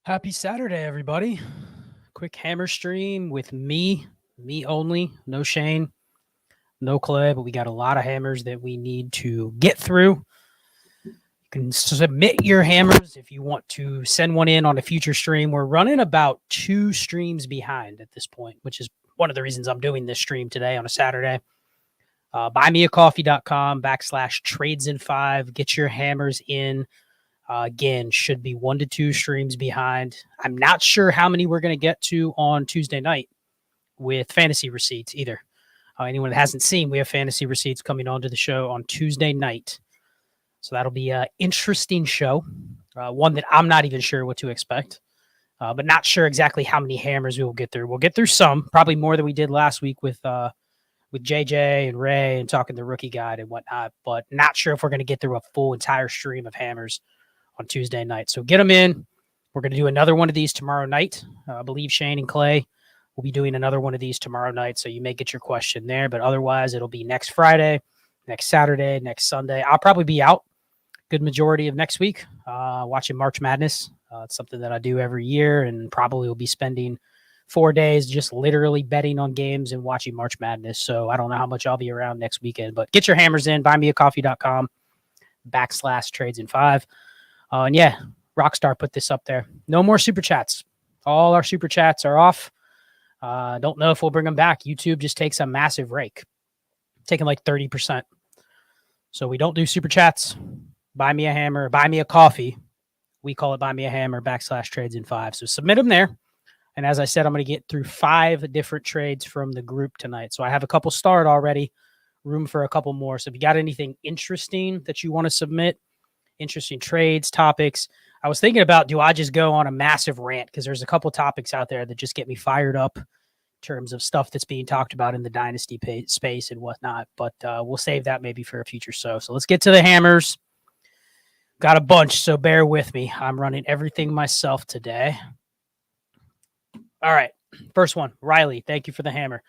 Happy Saturday, everybody. Quick hammer stream with me only. No Shane, no Clay, but we got a lot of hammers that we need to get through. You can submit your hammers if you want to send one in on a future stream. We're running about 2 streams behind at this point, which is one of the reasons I'm doing this stream today on a Saturday. buymeacoffee.com/trades in 5. Get your hammers in. Again, should be 1 to 2 streams behind. I'm not sure how many we're going to get to on Tuesday night with fantasy receipts either. Anyone that hasn't seen, we have fantasy receipts coming onto the show on Tuesday night. So that'll be an interesting show. One that I'm not even sure what to expect, but not sure exactly how many hammers we will get through. We'll get through some, probably more than we did last week with JJ and Ray and talking the rookie guide and whatnot, but not sure if we're going to get through a full entire stream of hammers on Tuesday night. So get them in. We're going to do another one of these tomorrow night. I believe Shane and Clay will be doing another one of these tomorrow night, so you may get your question there, but otherwise it'll be next Friday, next Saturday, next Sunday. I'll probably be out good majority of next week watching March Madness. It's something that I do every year, and probably will be spending 4 days just literally betting on games and watching March Madness. So I don't know how much I'll be around next weekend, but get your hammers in, buymeacoffee.com/trades in 5. And yeah, Rockstar put this up there. No more super chats. All our super chats are off. Don't know if we'll bring them back. YouTube just takes a massive rake, taking like 30%. So we don't do super chats. Buy me a hammer, buy me a coffee. We call it buy me a hammer /trades in 5. So submit them there. And as I said, I'm going to get through 5 different trades from the group tonight. So I have a couple starred already, room for a couple more. So if you got anything interesting that you want to submit, interesting trades, topics. I was thinking about, do I just go on a massive rant? Because there's a couple topics out there that just get me fired up in terms of stuff that's being talked about in the Dynasty space and whatnot. But we'll save that maybe for a future show. So let's get to the hammers. Got a bunch, so bear with me. I'm running everything myself today. All right, first one, Riley, thank you for the hammer.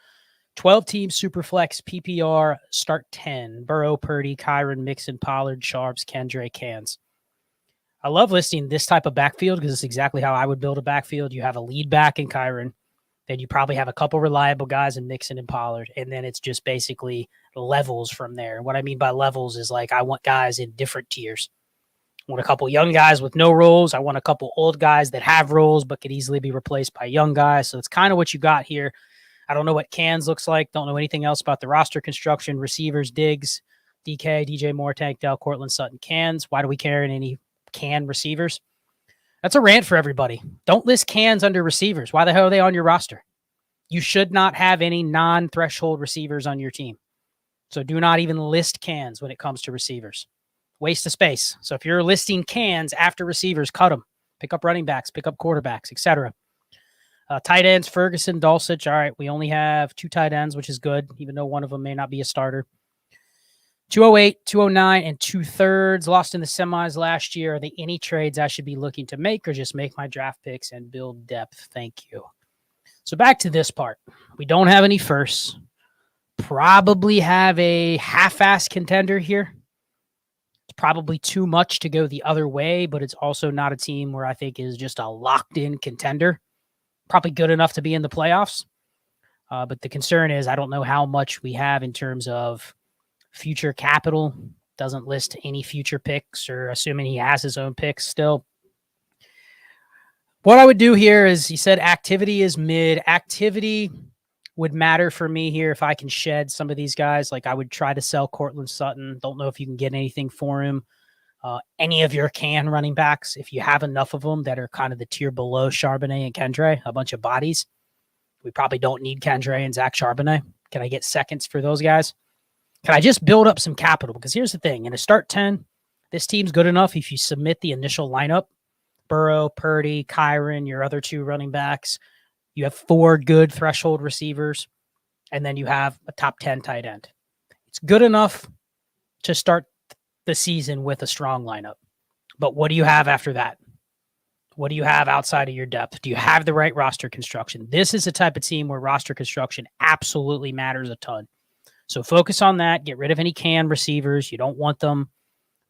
12-team Superflex PPR, start 10. Burrow, Purdy, Kyron, Mixon, Pollard, Sharps, Kendre, Cans. I love listing this type of backfield because it's exactly how I would build a backfield. You have a lead back in Kyron. Then you probably have a couple reliable guys in Mixon and Pollard. And then it's just basically levels from there. What I mean by levels is like I want guys in different tiers. I want a couple young guys with no roles. I want a couple old guys that have roles but could easily be replaced by young guys. So it's kind of what you got here. I don't know what Cans looks like. Don't know anything else about the roster construction, receivers, Diggs, DK, DJ Moore, Tank Dell, Cortland Sutton, Cans. Why do we care in any can receivers? That's a rant for everybody. Don't list Cans under receivers. Why the hell are they on your roster? You should not have any non-threshold receivers on your team. So do not even list Cans when it comes to receivers. Waste of space. So if you're listing Cans after receivers, cut them. Pick up running backs, pick up quarterbacks, etc. Tight ends, Ferguson, Dulcich. All right, we only have 2 tight ends, which is good, even though one of them may not be a starter. 208, 209, and 2/3. Lost in the semis last year. Are there any trades I should be looking to make or just make my draft picks and build depth? Thank you. So back to this part. We don't have any firsts. Probably have a half-ass contender here. It's probably too much to go the other way, but it's also not a team where I think is just a locked-in contender. Probably good enough to be in the playoffs. But the concern is I don't know how much we have in terms of future capital. Doesn't list any future picks, or assuming he has his own picks still. What I would do here is, he said activity is mid. Activity would matter for me here if I can shed some of these guys. Like I would try to sell Cortland Sutton. Don't know if you can get anything for him. Any of your can running backs, if you have enough of them that are kind of the tier below Charbonnet and Kendre, a bunch of bodies. We probably don't need Kendre and Zach Charbonnet. Can I get seconds for those guys? Can I just build up some capital? Because here's the thing. In a start 10, this team's good enough if you submit the initial lineup. Burrow, Purdy, Kyron, your other 2 running backs. You have 4 good threshold receivers. And then you have a top 10 tight end. It's good enough to start the season with a strong lineup. But what do you have after that? What do you have outside of your depth? Do you have the right roster construction? This is the type of team where roster construction absolutely matters a ton. So focus on that. Get rid of any can receivers. You don't want them.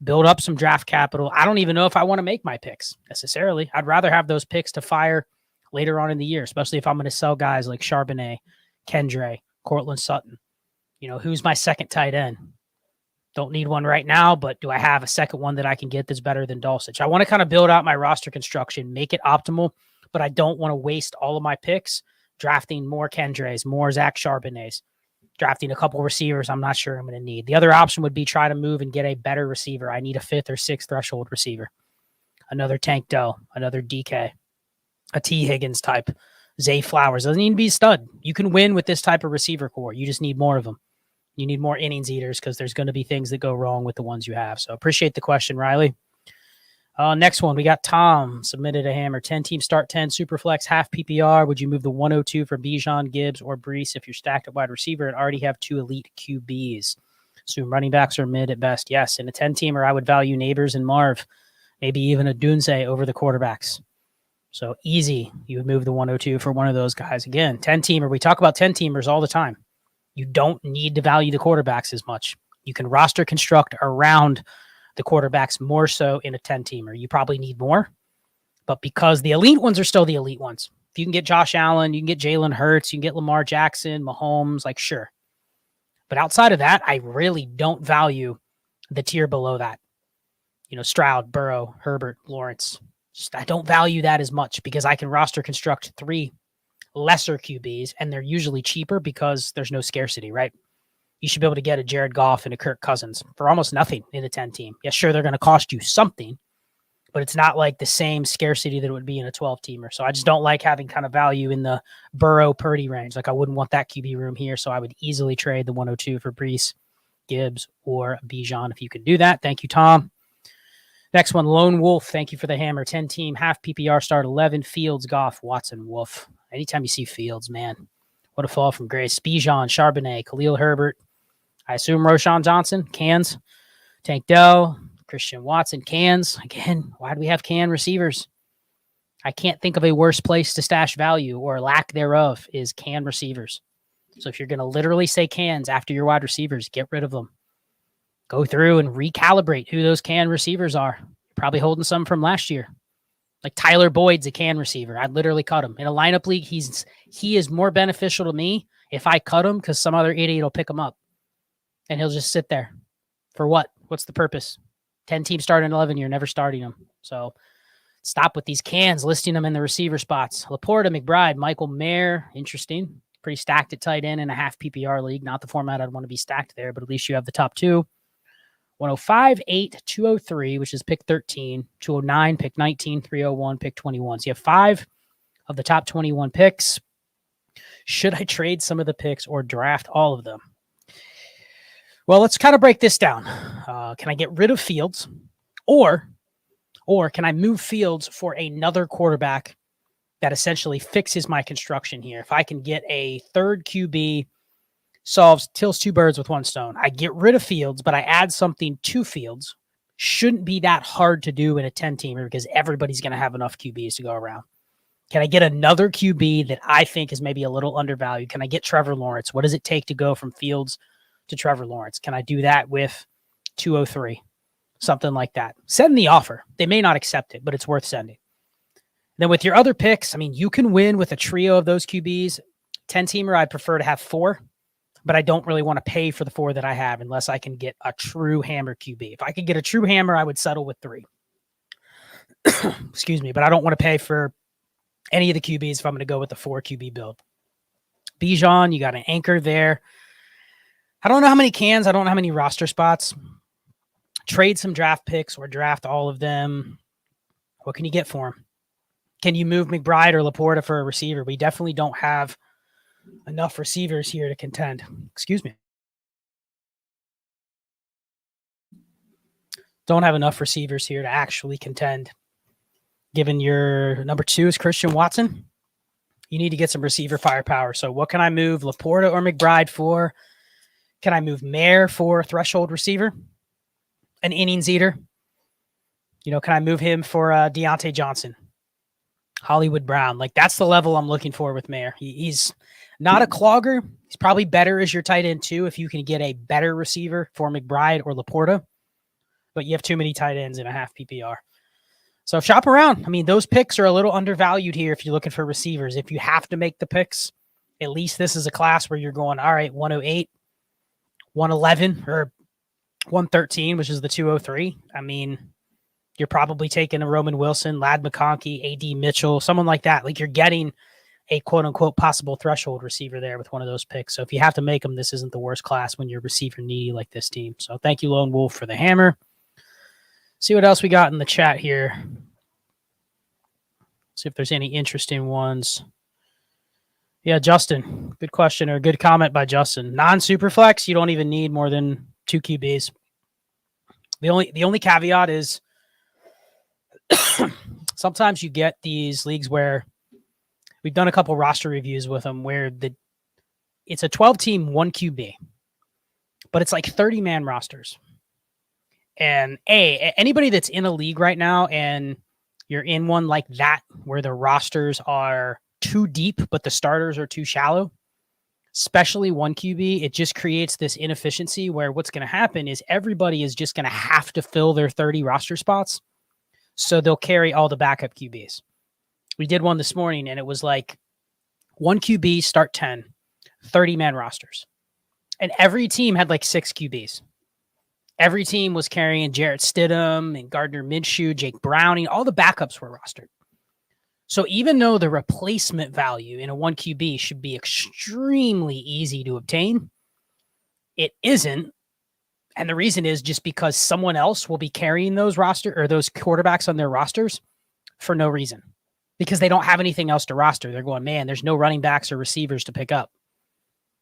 build up some draft capital. I don't even know if I want to make my picks necessarily. I'd rather have those picks to fire later on in the year, especially if I'm going to sell guys like Charbonnet, Kendre, Cortland Sutton. Who's my second tight end? Don't need one right now, but do I have a second one that I can get that's better than Dulcich? I want to kind of build out my roster construction, make it optimal, but I don't want to waste all of my picks drafting more Kendres, more Zach Charbonnets, drafting a couple receivers I'm not sure I'm going to need. The other option would be try to move and get a better receiver. I need a 5th or 6th threshold receiver. Another Tank Dell, another DK, a T. Higgins type, Zay Flowers. Doesn't need to be a stud. You can win with this type of receiver core. You just need more of them. You need more innings eaters because there's going to be things that go wrong with the ones you have. So appreciate the question, Riley. Next one, we got Tom submitted a hammer. 10-team start 10, Superflex, half PPR. Would you move the 102 for Bijan, Gibbs, or Breece if you're stacked at wide receiver and already have 2 elite QBs? Assume running backs are mid at best. Yes, in a 10-teamer, I would value Neighbors and Marv, maybe even Odunze over the quarterbacks. So easy, you would move the 102 for one of those guys. Again, 10-teamer, we talk about 10-teamers all the time. You don't need to value the quarterbacks as much. You can roster construct around the quarterbacks more so in a 10-teamer. You probably need more, but because the elite ones are still the elite ones. If you can get Josh Allen, you can get Jalen Hurts, you can get Lamar Jackson, Mahomes, like sure. But outside of that, I really don't value the tier below that. Stroud, Burrow, Herbert, Lawrence. I don't value that as much because I can roster construct 3 lesser QBs, and they're usually cheaper because there's no scarcity, right? You should be able to get a Jared Goff and a Kirk Cousins for almost nothing in a 10-team. Yeah, sure, they're going to cost you something, but it's not like the same scarcity that it would be in a 12-teamer. So I just don't like having kind of value in the Burrow-Purdy range. Like I wouldn't want that QB room here, so I would easily trade the 102 for Breece, Gibbs, or Bijan if you could do that. Thank you, Tom. Next one, Lone Wolf. Thank you for the hammer. 10-team, half PPR, start 11, Fields, Goff, Watson, Wolf. Anytime you see Fields, man, what a fall from grace. Bijan, Charbonnet, Khalil Herbert. I assume Roshan Johnson, cans. Tank Dell, Christian Watson, cans. Again, why do we have can receivers? I can't think of a worse place to stash value or lack thereof is can receivers. So if you're going to literally say cans after your wide receivers, get rid of them. Go through and recalibrate who those can receivers are. You're probably holding some from last year. Like Tyler Boyd's a can receiver. I'd literally cut him. In a lineup league, he is more beneficial to me if I cut him because some other idiot will pick him up. And he'll just sit there. For what? What's the purpose? 10-team start in 11, you're never starting them. So stop with these cans, listing them in the receiver spots. Laporta, McBride, Michael Mayer, interesting. Pretty stacked at tight end in a half PPR league. Not the format I'd want to be stacked there, but at least you have the top 2. 105, 8, 203, which is pick 13, 209, pick 19, 301, pick 21. So you have 5 of the top 21 picks. Should I trade some of the picks or draft all of them? Well, let's kind of break this down. Can I get rid of Fields or can I move Fields for another quarterback that essentially fixes my construction here? If I can get a third QB, kills 2 birds with 1 stone. I get rid of Fields, but I add something to Fields. Shouldn't be that hard to do in a 10-teamer because everybody's going to have enough QBs to go around. Can I get another QB that I think is maybe a little undervalued? Can I get Trevor Lawrence? What does it take to go from Fields to Trevor Lawrence? Can I do that with 203? Something like that. Send the offer. They may not accept it, but it's worth sending. Then with your other picks, I mean, you can win with a trio of those QBs. 10-teamer, I prefer to have 4. But I don't really want to pay for the 4 that I have unless I can get a true hammer QB. If I could get a true hammer, I would settle with 3. Excuse me, but I don't want to pay for any of the QBs if I'm going to go with the 4 QB build. Bijan, you got an anchor there. I don't know how many cans. I don't know how many roster spots. Trade some draft picks or draft all of them. What can you get for him? Can you move McBride or Laporta for a receiver? We definitely don't have enough receivers here to contend. Excuse me. Don't have enough receivers here to actually contend. Given your number 2 is Christian Watson, you need to get some receiver firepower. So what can I move Laporta or McBride for? Can I move Mayer for threshold receiver? An innings eater? Can I move him for Deontay Johnson? Hollywood Brown? Like that's the level I'm looking for with Mayer. He's not a clogger. He's probably better as your tight end too if you can get a better receiver for McBride or Laporta. but you have too many tight ends in a half PPR. So shop around. I mean, those picks are a little undervalued here if you're looking for receivers. If you have to make the picks, at least this is a class where you're going, all right, 108, 111, or 113, which is the 203. I mean, you're probably taking a Roman Wilson, Lad McConkey, A.D. Mitchell, someone like that. Like, you're getting a quote-unquote possible threshold receiver there with one of those picks. So if you have to make them, this isn't the worst class when you're receiver needy like this team. So thank you, Lone Wolf, for the hammer. See what else we got in the chat here. See if there's any interesting ones. Yeah, Justin, good question or good comment by Justin. Non-Superflex, you don't even need more than 2 QBs. The only caveat is sometimes you get these leagues where we've done a couple roster reviews with them where it's a 12-team 1 QB, but it's like 30-man rosters. And anybody that's in a league right now and you're in one like that where the rosters are too deep, but the starters are too shallow, especially 1 QB, it just creates this inefficiency where what's going to happen is everybody is just going to have to fill their 30 roster spots. So they'll carry all the backup QBs. We did one this morning and it was like 1 QB, start 10, 30-man rosters. And every team had like 6 QBs. Every team was carrying Jarrett Stidham and Gardner Minshew, Jake Browning. All the backups were rostered. So even though the replacement value in a 1 QB should be extremely easy to obtain, it isn't. And the reason is just because someone else will be carrying those quarterbacks on their rosters for no reason. Because they don't have anything else to roster. They're going, man, there's no running backs or receivers to pick up.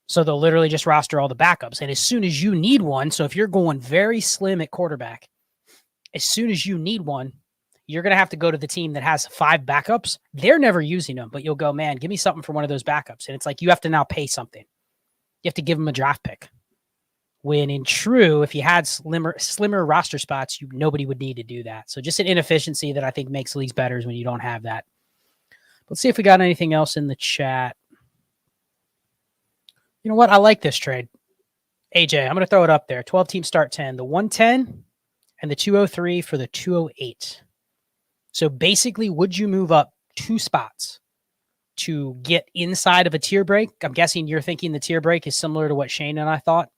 So they'll literally just roster all the backups. And as soon as you need one, so if you're going very slim at quarterback, as soon as you need one, you're going to have to go to the team that has 5 backups. They're never using them, but you'll go, man, give me something for one of those backups. And it's like you have to now pay something. You have to give them a draft pick. When in true, if you had slimmer roster spots, nobody would need to do that. So just an inefficiency that I think makes leagues better is when you don't have that. Let's see if we got anything else in the chat. You know what? I like this trade. AJ, I'm going to throw it up there. 12-team start 10. The 110 and the 203 for the 208. So basically, would you move up 2 spots to get inside of a tier break? I'm guessing you're thinking the tier break is similar to what Shane and I thought.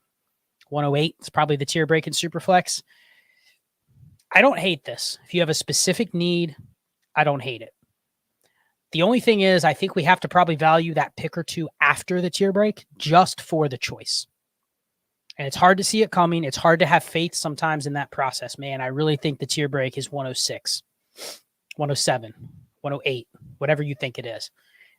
108 is probably the tier break in Superflex. I don't hate this. If you have a specific need, I don't hate it. The only thing is, I think we have to probably value that pick or 2 after the tier break just for the choice. And it's hard to see it coming. It's hard to have faith sometimes in that process. Man, I really think the tier break is 106, 107, 108, whatever you think it is.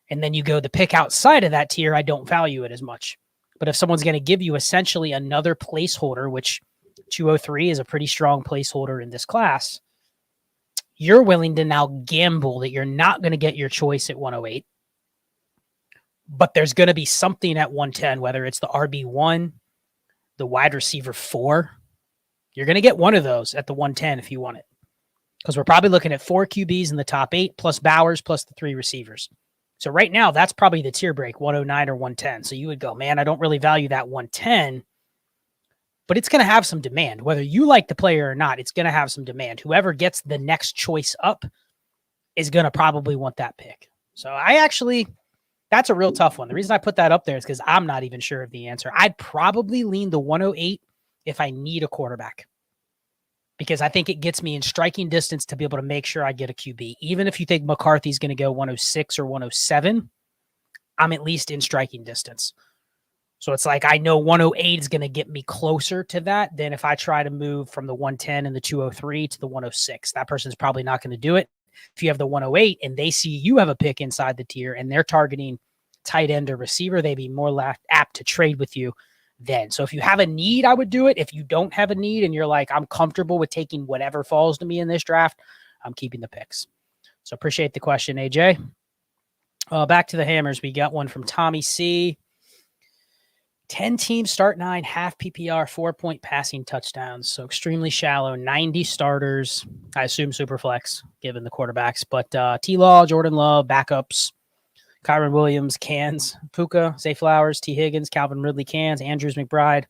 And then you go the pick outside of that tier, I don't value it as much. But if someone's going to give you essentially another placeholder, which 203 is a pretty strong placeholder in this class, you're willing to now gamble that you're not going to get your choice at 108, but there's going to be something at 110, whether it's the RB1, the wide receiver 4. You're going to get one of those at the 110 if you want it, because we're probably looking at 4 QBs in the top 8 plus Bowers plus the 3 receivers. So right now, that's probably the tier break, 109 or 110. So you would go, man, I don't really value that 110. But it's going to have some demand. Whether you like the player or not, it's going to have some demand. Whoever gets the next choice up is going to probably want that pick. So that's a real tough one. The reason I put that up there is because I'm not even sure of the answer. I'd probably lean the 108 if I need a quarterback, because I think it gets me in striking distance to be able to make sure I get a QB. Even if you think McCarthy's going to go 106 or 107, I'm at least in striking distance. So it's like I know 108 is going to get me closer to that than if I try to move from the 110 and the 203 to the 106. That person's probably not going to do it. If you have the 108 and they see you have a pick inside the tier and they're targeting tight end or receiver, they'd be more apt to trade with you then. So if you have a need, I would do it. If you don't have a need and you're like, I'm comfortable with taking whatever falls to me in this draft, I'm keeping the picks. So appreciate the question, AJ. Back to the hammers. We got one from Tommy C. 10 teams, start 9, half PPR, 4-point passing touchdowns. So extremely shallow, 90 starters. I assume Superflex, given the quarterbacks. But TLaw, Jordan Love, backups, Kyron Williams, cans, Puka, Zay Flowers, T. Higgins, Calvin Ridley, cans, Andrews, McBride.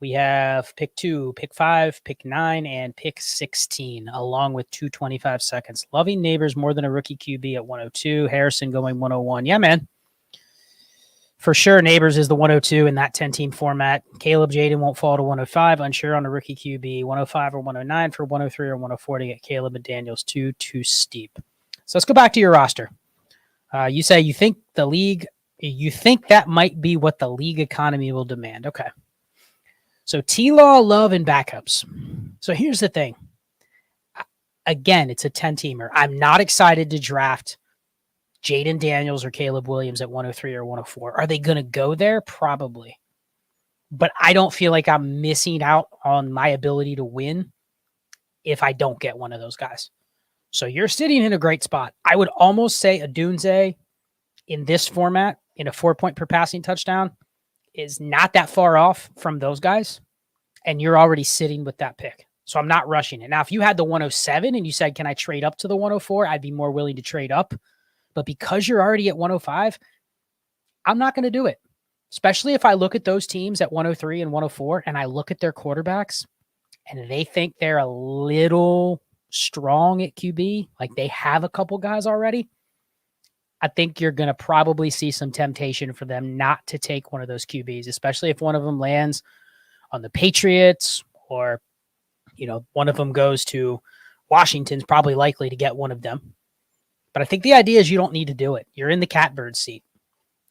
We have pick 2, pick 5, pick 9, and pick 16, along with 225 seconds. Loving Neighbors more than a rookie QB at 102. Harrison going 101. Yeah, man. For sure, Neighbors is the 102 in that 10-team format. Caleb Jaden won't fall to 105. Unsure on a rookie QB. 105 or 109 for 103 or 104 to get Caleb and Daniels too steep. So let's go back to your roster. You say you think that might be what the league economy will demand. Okay. So TLaw, Love, and backups. So here's the thing. Again, it's a 10-teamer. I'm not excited to draft Jaden Daniels or Caleb Williams at 103 or 104. Are they going to go there? Probably. But I don't feel like I'm missing out on my ability to win if I don't get one of those guys. So you're sitting in a great spot. I would almost say Odunze in this format, in a 4-point per passing touchdown, is not that far off from those guys, and you're already sitting with that pick. So I'm not rushing it. Now, if you had the 107 and you said, can I trade up to the 104? I'd be more willing to trade up. But because you're already at 105, I'm not going to do it. Especially if I look at those teams at 103 and 104 and I look at their quarterbacks and they think they're a little strong at QB, like they have a couple guys already, I think you're going to probably see some temptation for them not to take one of those QBs, especially if one of them lands on the Patriots or, one of them goes to Washington's probably likely to get one of them. But I think the idea is you don't need to do it. You're in the catbird seat.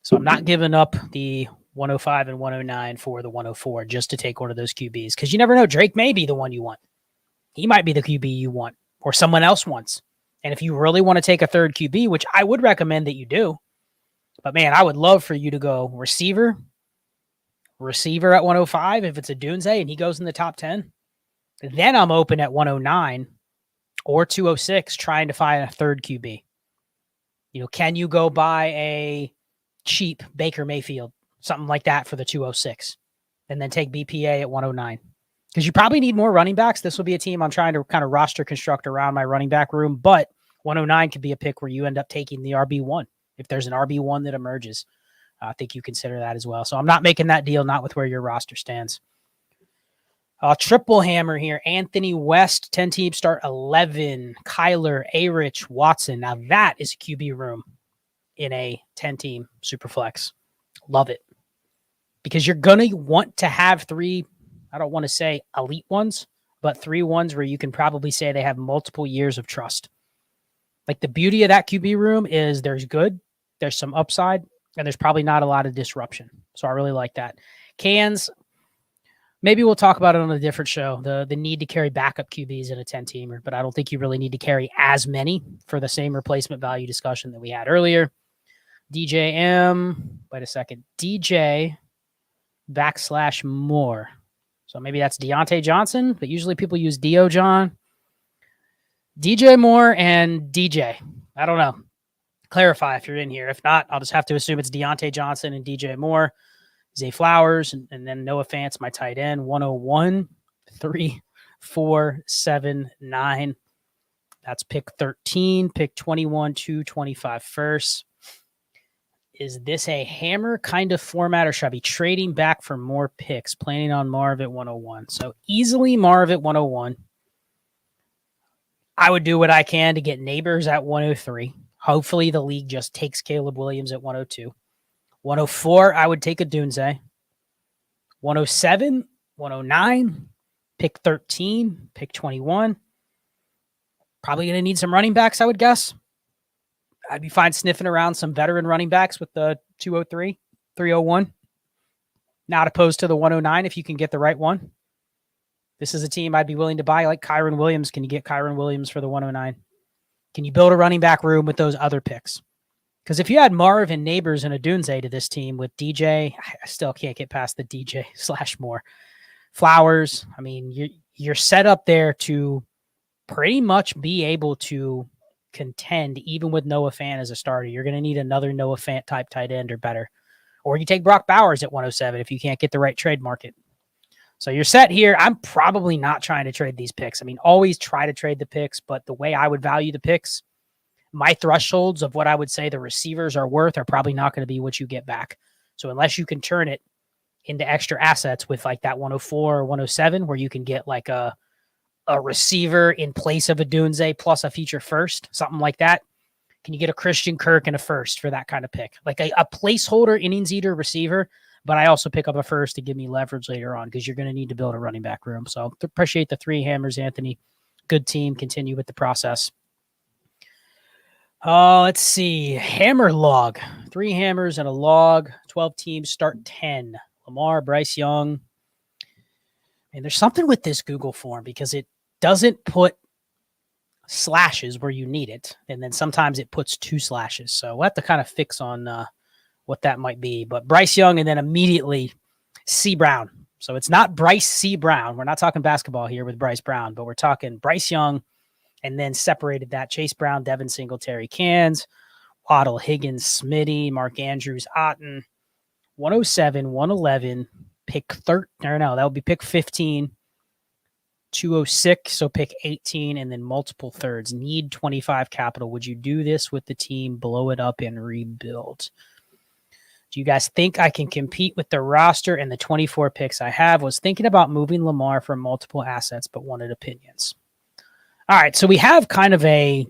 So I'm not giving up the 105 and 109 for the 104 just to take one of those QBs because you never know. Drake may be the one you want. He might be the QB you want or someone else wants. And if you really want to take a third QB, which I would recommend that you do, but man, I would love for you to go receiver at 105 if it's a Odunze and he goes in the top 10. Then I'm open at 109 or 206 trying to find a third QB. Can you go buy a cheap Baker Mayfield, something like that for the 206, and then take BPA at 109? Because you probably need more running backs. This will be a team I'm trying to kind of roster construct around my running back room, but 109 could be a pick where you end up taking the RB1. If there's an RB1 that emerges, I think you consider that as well. So I'm not making that deal, not with where your roster stands. Triple hammer here. Anthony West, 10 team start 11. Kyler, A-Rich, Watson. Now that is a QB room in a 10-team Superflex. Love it. Because you're going to want to have 3, I don't want to say elite ones, but 3 ones where you can probably say they have multiple years of trust. Like the beauty of that QB room is there's some upside, and there's probably not a lot of disruption. So I really like that. Cans, maybe we'll talk about it on a different show, the need to carry backup QBs in a 10-teamer, but I don't think you really need to carry as many for the same replacement value discussion that we had earlier. DJ /Moore. So maybe that's Deontay Johnson, but usually people use Dio John. DJ Moore and DJ. I don't know. Clarify if you're in here. If not, I'll just have to assume it's Deontay Johnson and DJ Moore. Zay Flowers, and then Noah Fant's my tight end. 101, 3, 4, 7, 9. That's pick 13, pick 21, 225 first. Is this a hammer kind of format, or should I be trading back for more picks? Planning on Marv at 101. So easily Marv at 101. I would do what I can to get Neighbors at 103. Hopefully the league just takes Caleb Williams at 102. 104, I would take Odunze. 107, 109, pick 13, pick 21. Probably going to need some running backs, I would guess. I'd be fine sniffing around some veteran running backs with the 203, 301. Not opposed to the 109 if you can get the right one. This is a team I'd be willing to buy, like Kyron Williams. Can you get Kyron Williams for the 109? Can you build a running back room with those other picks? Because if you had Marv and Neighbors and Odunze to this team with DJ, I still can't get past the DJ /Moore. Flowers, I mean, you're set up there to pretty much be able to contend even with Noah Fant as a starter. You're going to need another Noah Fant type tight end or better. Or you take Brock Bowers at 107 if you can't get the right trade market. So you're set here. I'm probably not trying to trade these picks. I mean, always try to trade the picks, but the way I would value the picks, my thresholds of what I would say the receivers are worth are probably not going to be what you get back. So unless you can turn it into extra assets with like that 104 or 107, where you can get like a receiver in place of a Odunze plus a future first, something like that. Can you get a Christian Kirk and a first for that kind of pick? Like a placeholder innings eater receiver, but I also pick up a first to give me leverage later on because you're going to need to build a running back room. So appreciate the 3 hammers, Anthony. Good team. Continue with the process. Let's see. Hammer log. 3 hammers and a log. 12 teams, start 10. Lamar, Bryce Young. And there's something with this Google form because it doesn't put slashes where you need it. And then sometimes it puts 2 slashes. So we'll have to kind of fix on what that might be. But Bryce Young and then immediately C. Brown. So it's not Bryce C. Brown. We're not talking basketball here with Bryce Brown, but we're talking Bryce Young and then separated that Chase Brown, Devin Singletary, Cans, Waddle, Higgins, Smitty, Mark Andrews, Otten, 107, 111, pick 13. Or no, that would be pick 15, 206. So pick 18 and then multiple thirds. Need 25 capital. Would you do this with the team, blow it up and rebuild? Do you guys think I can compete with the roster and the 24 picks I have? Was thinking about moving Lamar for multiple assets, but wanted opinions. All right, so we have kind of I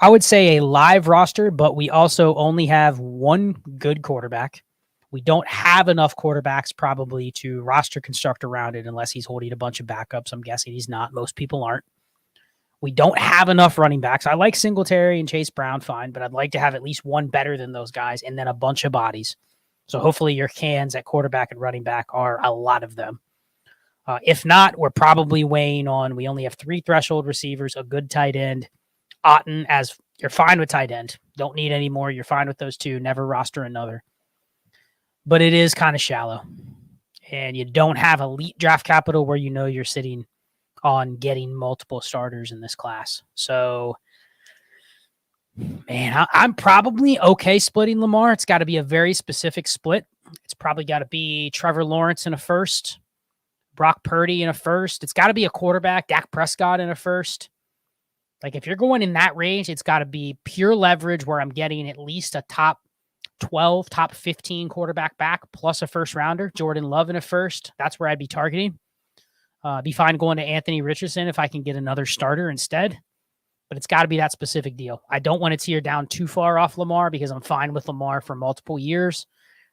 would say a live roster, but we also only have one good quarterback. We don't have enough quarterbacks probably to roster construct around it unless he's holding a bunch of backups. I'm guessing he's not. Most people aren't. We don't have enough running backs. I like Singletary and Chase Brown, fine, but I'd like to have at least one better than those guys and then a bunch of bodies. So hopefully your cans at quarterback and running back are a lot of them. If not, we're probably weighing on, we only have 3 threshold receivers, a good tight end. Otten, as you're fine with tight end. Don't need any more. You're fine with those 2. Never roster another. But it is kind of shallow. And you don't have elite draft capital where you know you're sitting on getting multiple starters in this class. So, man, I'm probably okay splitting Lamar. It's got to be a very specific split. It's probably got to be Trevor Lawrence in a first, Brock Purdy in a first. It's got to be a quarterback, Dak Prescott in a first. Like if you're going in that range, it's got to be pure leverage where I'm getting at least a top 12, top 15 quarterback back plus a first rounder, Jordan Love in a first. That's where I'd be targeting. Be fine going to Anthony Richardson if I can get another starter instead, but it's got to be that specific deal. I don't want to tear down too far off Lamar because I'm fine with Lamar for multiple years.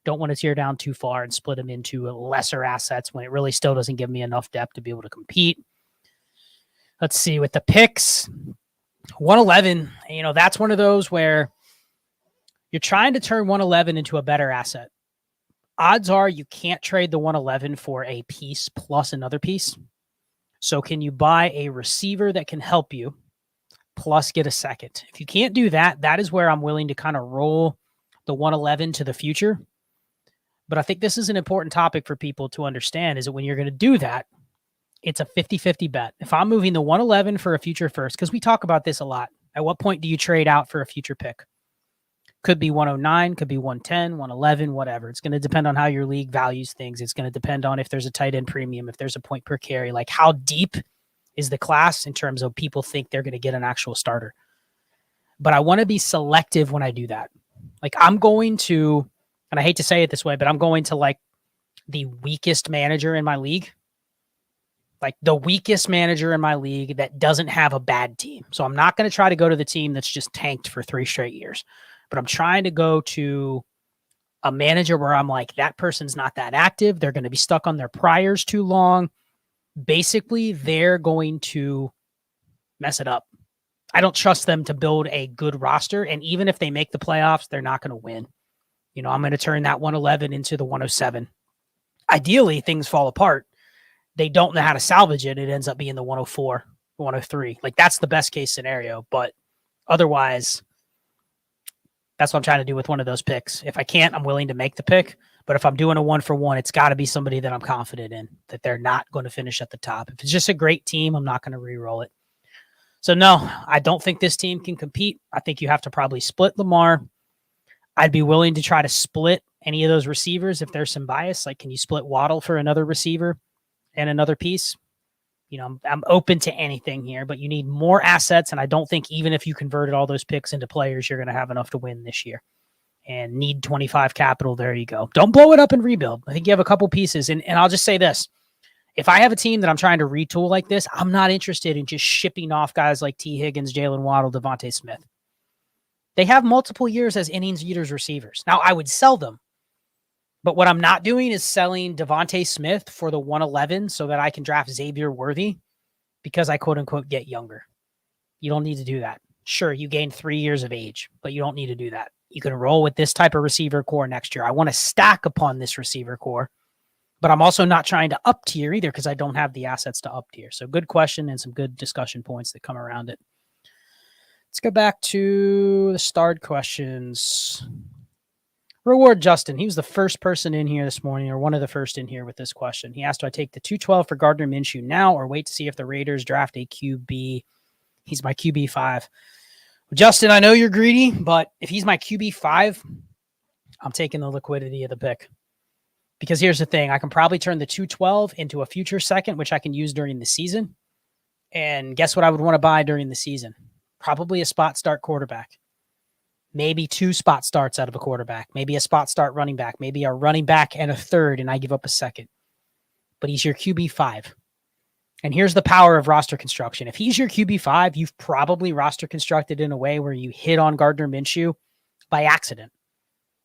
Don't want to tear down too far and split him into lesser assets when it really still doesn't give me enough depth to be able to compete. Let's see with the picks, 111, that's one of those where you're trying to turn 111 into a better asset. Odds are you can't trade the 111 for a piece plus another piece. So can you buy a receiver that can help you plus get a second? If you can't do that, that is where I'm willing to kind of roll the 111 to the future. But I think this is an important topic for people to understand is that when you're going to do that, it's a 50-50 bet. If I'm moving the 111 for a future first, because we talk about this a lot, at what point do you trade out for a future pick? Could be 109, could be 110, 111, whatever. It's going to depend on how your league values things. It's going to depend on if there's a tight end premium, if there's a point per carry, like how deep is the class in terms of people think they're going to get an actual starter. But I want to be selective when I do that. Like I'm going to, and I hate to say it this way, but I'm going to like the weakest manager in my league. Like the weakest manager in my league that doesn't have a bad team. So I'm not going to try to go to the team that's just tanked for 3 straight years. But I'm trying to go to a manager where I'm like, that person's not that active. They're going to be stuck on their priors too long. Basically, they're going to mess it up. I don't trust them to build a good roster. And even if they make the playoffs, they're not going to win. I'm going to turn that 111 into the 107. Ideally, things fall apart. They don't know how to salvage it. It ends up being the 104, 103. Like that's the best case scenario. But otherwise, that's what I'm trying to do with one of those picks. If I can't, I'm willing to make the pick. But if I'm doing a 1-for-1, it's got to be somebody that I'm confident in, that they're not going to finish at the top. If it's just a great team, I'm not going to re-roll it. So no, I don't think this team can compete. I think you have to probably split Lamar. I'd be willing to try to split any of those receivers if there's some bias. Like, can you split Waddle for another receiver and another piece? I'm open to anything here, but you need more assets. And I don't think even if you converted all those picks into players, you're going to have enough to win this year. and need 25 capital, there you go. Don't blow it up and rebuild. I think you have a couple pieces. And I'll just say this. If I have a team that I'm trying to retool like this, I'm not interested in just shipping off guys like T. Higgins, Jalen Waddle, Devontae Smith. They have multiple years as innings eaters receivers. Now, I would sell them. But what I'm not doing is selling Devontae Smith for the 111 so that I can draft Xavier Worthy because I quote-unquote get younger. You don't need to do that. Sure, you gain 3 years of age, but you don't need to do that. You can roll with this type of receiver core next year. I want to stack upon this receiver core, but I'm also not trying to up tier either because I don't have the assets to up tier. So good question and some good discussion points that come around it. Let's go back to the starred questions. Reward Justin. He was the first person in here this morning, or one of the first in here with this question. He asked, do I take the 212 for Gardner Minshew now or wait to see if the Raiders draft a QB? He's my QB 5. Justin, I know you're greedy, but if he's my QB 5, I'm taking the liquidity of the pick. Because here's the thing. I can probably turn the 212 into a future second, which I can use during the season. And guess what I would want to buy during the season? Probably a spot start quarterback. Maybe 2 spot starts out of a quarterback. Maybe a spot start running back. Maybe a running back and a third, and I give up a second. But he's your QB 5. And here's the power of roster construction. If he's your QB 5, you've probably roster constructed in a way where you hit on Gardner Minshew by accident.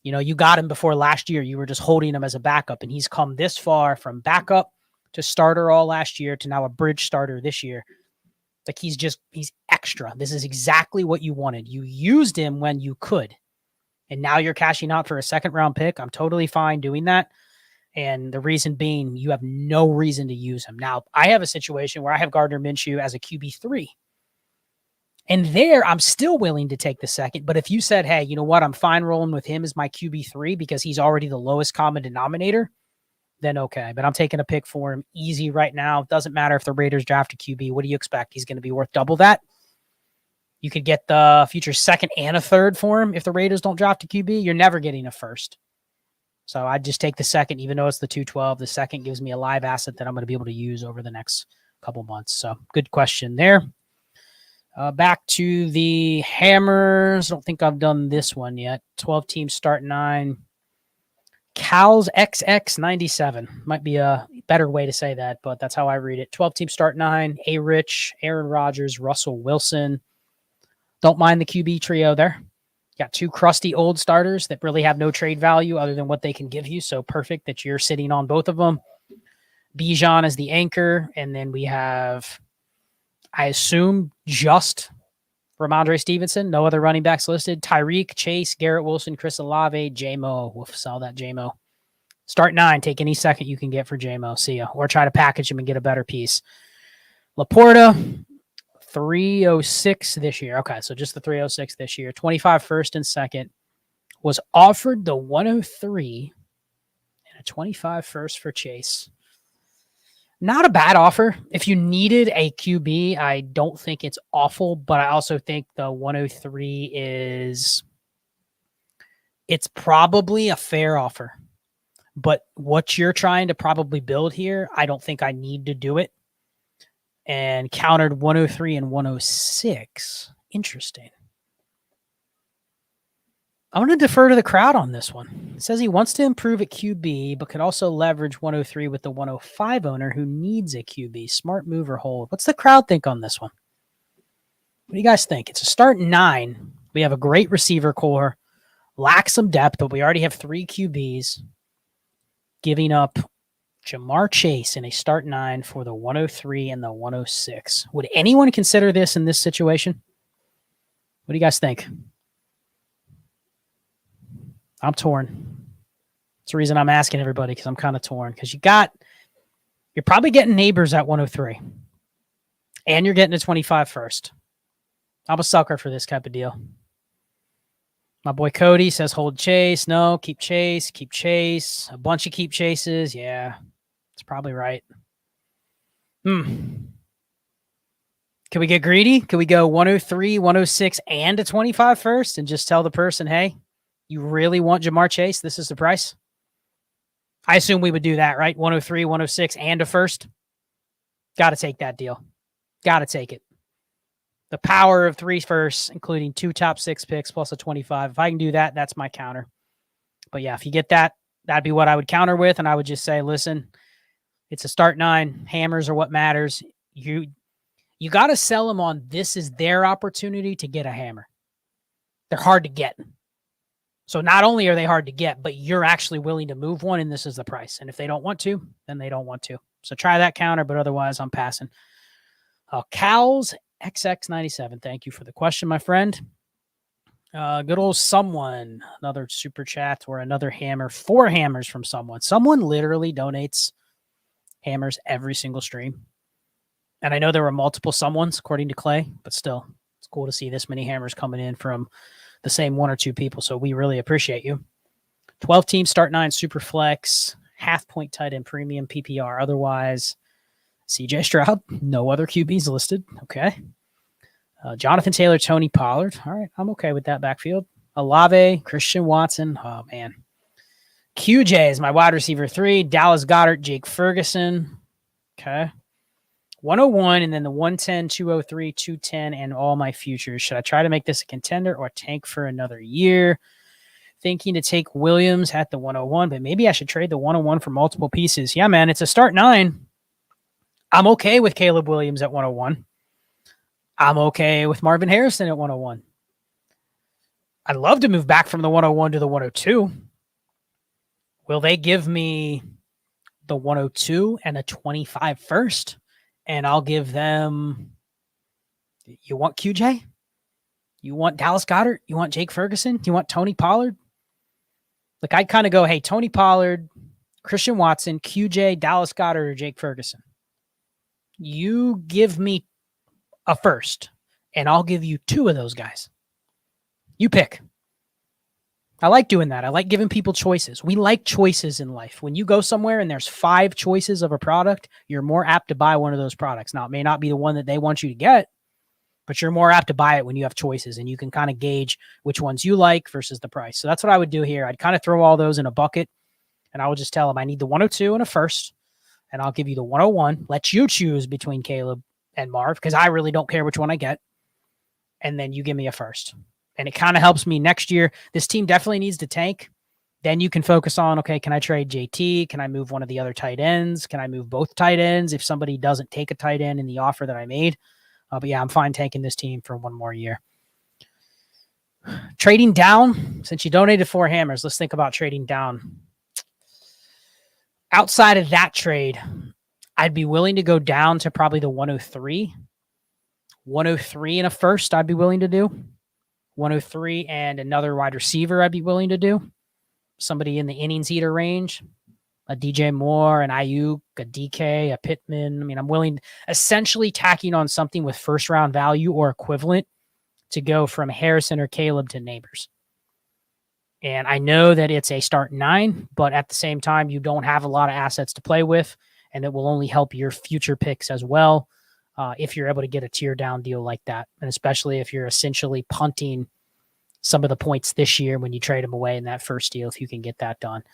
You know, you got him before last year. You were just holding him as a backup, and he's come this far from backup to starter all last year to now a bridge starter this year. Like he's extra. This is exactly what you wanted. You used him when you could. And now you're cashing out for a second round pick. I'm totally fine doing that. And the reason being, you have no reason to use him. Now, I have a situation where I have Gardner Minshew as a QB3. And there, I'm still willing to take the second. But if you said, hey, you know what? I'm fine rolling with him as my QB3 because he's already the lowest common denominator, then okay. But I'm taking a pick for him easy right now. Doesn't matter if the Raiders draft a QB. What do you expect? He's going to be worth double that. You could get the future second and a third for him if the Raiders don't draft a QB. You're never getting a first. So I'd just take the second, even though it's the 212. The second gives me a live asset that I'm going to be able to use over the next couple months. So good question there. Back to the hammers. I don't think I've done this one yet. 12 teams start 9. Cal's XX97 might be a better way to say that, but that's how I read it. 12 teams start 9. A. Rich, Aaron Rodgers, Russell Wilson. Don't mind the QB trio there. Got 2 crusty old starters that really have no trade value other than what they can give you. So perfect that you're sitting on both of them. Bijan as the anchor. And then we have, I assume, just Ramondre Stevenson. No other running backs listed. Tyreek, Chase, Garrett Wilson, Chris Olave, J-Mo. We'll sell that J-Mo. Start 9. Take any second you can get for J-Mo. See ya. Or try to package him and get a better piece. Laporta. 306 this year. Okay, so just the 306 this year. 25 first and second. Was offered the 103 and a 25 first for Chase. Not a bad offer. If you needed a QB, I don't think it's awful, but I also think the 103 it's probably a fair offer. But what you're trying to probably build here, I don't think I need to do it. And countered 103 and 106. Interesting. I want to defer to the crowd on this one. It says he wants to improve at QB, but could also leverage 103 with the 105 owner who needs a QB. Smart move or hold. What's the crowd think on this one? What do you guys think? It's a start 9. We have a great receiver core. Lack some depth, but we already have 3 QBs. Giving up Jamar Chase in a start 9 for the 103 and the 106. Would anyone consider this in this situation? What do you guys think? I'm torn. That's the reason I'm asking everybody, because I'm kind of torn. Because you're probably getting Neighbors at 103. And you're getting a 25 first. I'm a sucker for this type of deal. My boy Cody says hold Chase. No, keep Chase. Keep Chase. A bunch of keep Chases. Yeah. It's probably right. Can we get greedy? Can we go 103, 106, and a 25 first and just tell the person, hey, you really want Jamar Chase? This is the price? I assume we would do that, right? 103, 106, and a first. Got to take that deal. Got to take it. The power of 3 firsts, including 2 top 6 picks plus a 25. If I can do that, that's my counter. But yeah, if you get that, that'd be what I would counter with. And I would just say, listen, it's a start 9. Hammers are what matters. You got to sell them on this is their opportunity to get a hammer. They're hard to get. So not only are they hard to get, but you're actually willing to move one, and this is the price. And if they don't want to, then they don't want to. So try that counter, but otherwise I'm passing. Cows XX97, thank you for the question, my friend. Good old someone, another super chat or another hammer. 4 hammers from someone. Someone literally donates hammers every single stream. And I know there were multiple someones, according to Clay, but still, it's cool to see this many hammers coming in from the same 1 or 2 people. So we really appreciate you. 12 team start 9 super flex, half point tight end premium PPR. Otherwise, CJ Stroud, no other QBs listed. Okay. Jonathan Taylor, Tony Pollard. All right. I'm okay with that backfield. Olave, Christian Watson. Oh, man. QJ is my wide receiver 3. Dallas Goedert, Jake Ferguson. Okay. 101, and then the 110, 203, 210, and all my futures. Should I try to make this a contender or tank for another year? Thinking to take Williams at the 101, but maybe I should trade the 101 for multiple pieces. Yeah, man, it's a start 9. I'm okay with Caleb Williams at 101. I'm okay with Marvin Harrison at 101. I'd love to move back from the 101 to the 102. Will they give me the 102 and a 25 first? And I'll give them, you want QJ? You want Dallas Goedert? You want Jake Ferguson? You want Tony Pollard? Like, I'd kind of go, hey, Tony Pollard, Christian Watson, QJ, Dallas Goedert, or Jake Ferguson. You give me a first, and I'll give you 2 of those guys. You pick. I like doing that. I like giving people choices. We like choices in life. When you go somewhere and there's 5 choices of a product, you're more apt to buy one of those products. Now, it may not be the one that they want you to get, but you're more apt to buy it when you have choices, and you can kind of gauge which ones you like versus the price. So that's what I would do here. I'd kind of throw all those in a bucket, and I would just tell them I need the 102 and a first, and I'll give you the 101. Let you choose between Caleb and Marv, because I really don't care which one I get. And then you give me a first. And it kind of helps me next year. This team definitely needs to tank. Then you can focus on, okay, can I trade JT? Can I move one of the other tight ends? Can I move both tight ends if somebody doesn't take a tight end in the offer that I made? But yeah, I'm fine tanking this team for 1 more year. Trading down, since you donated 4 hammers, let's think about trading down. Outside of that trade, I'd be willing to go down to probably the 103. 103 and a first I'd be willing to do. 103 and another wide receiver I'd be willing to do. Somebody in the innings eater range. A DJ Moore, an Ayuk, a DK, a Pittman. I mean, I'm willing, essentially tacking on something with first round value or equivalent to go from Harrison or Caleb to Neighbors. And I know that it's a start 9, but at the same time, you don't have a lot of assets to play with, and it will only help your future picks as well if you're able to get a tier down deal like that. And especially if you're essentially punting some of the points this year when you trade them away in that first deal, if you can get that done.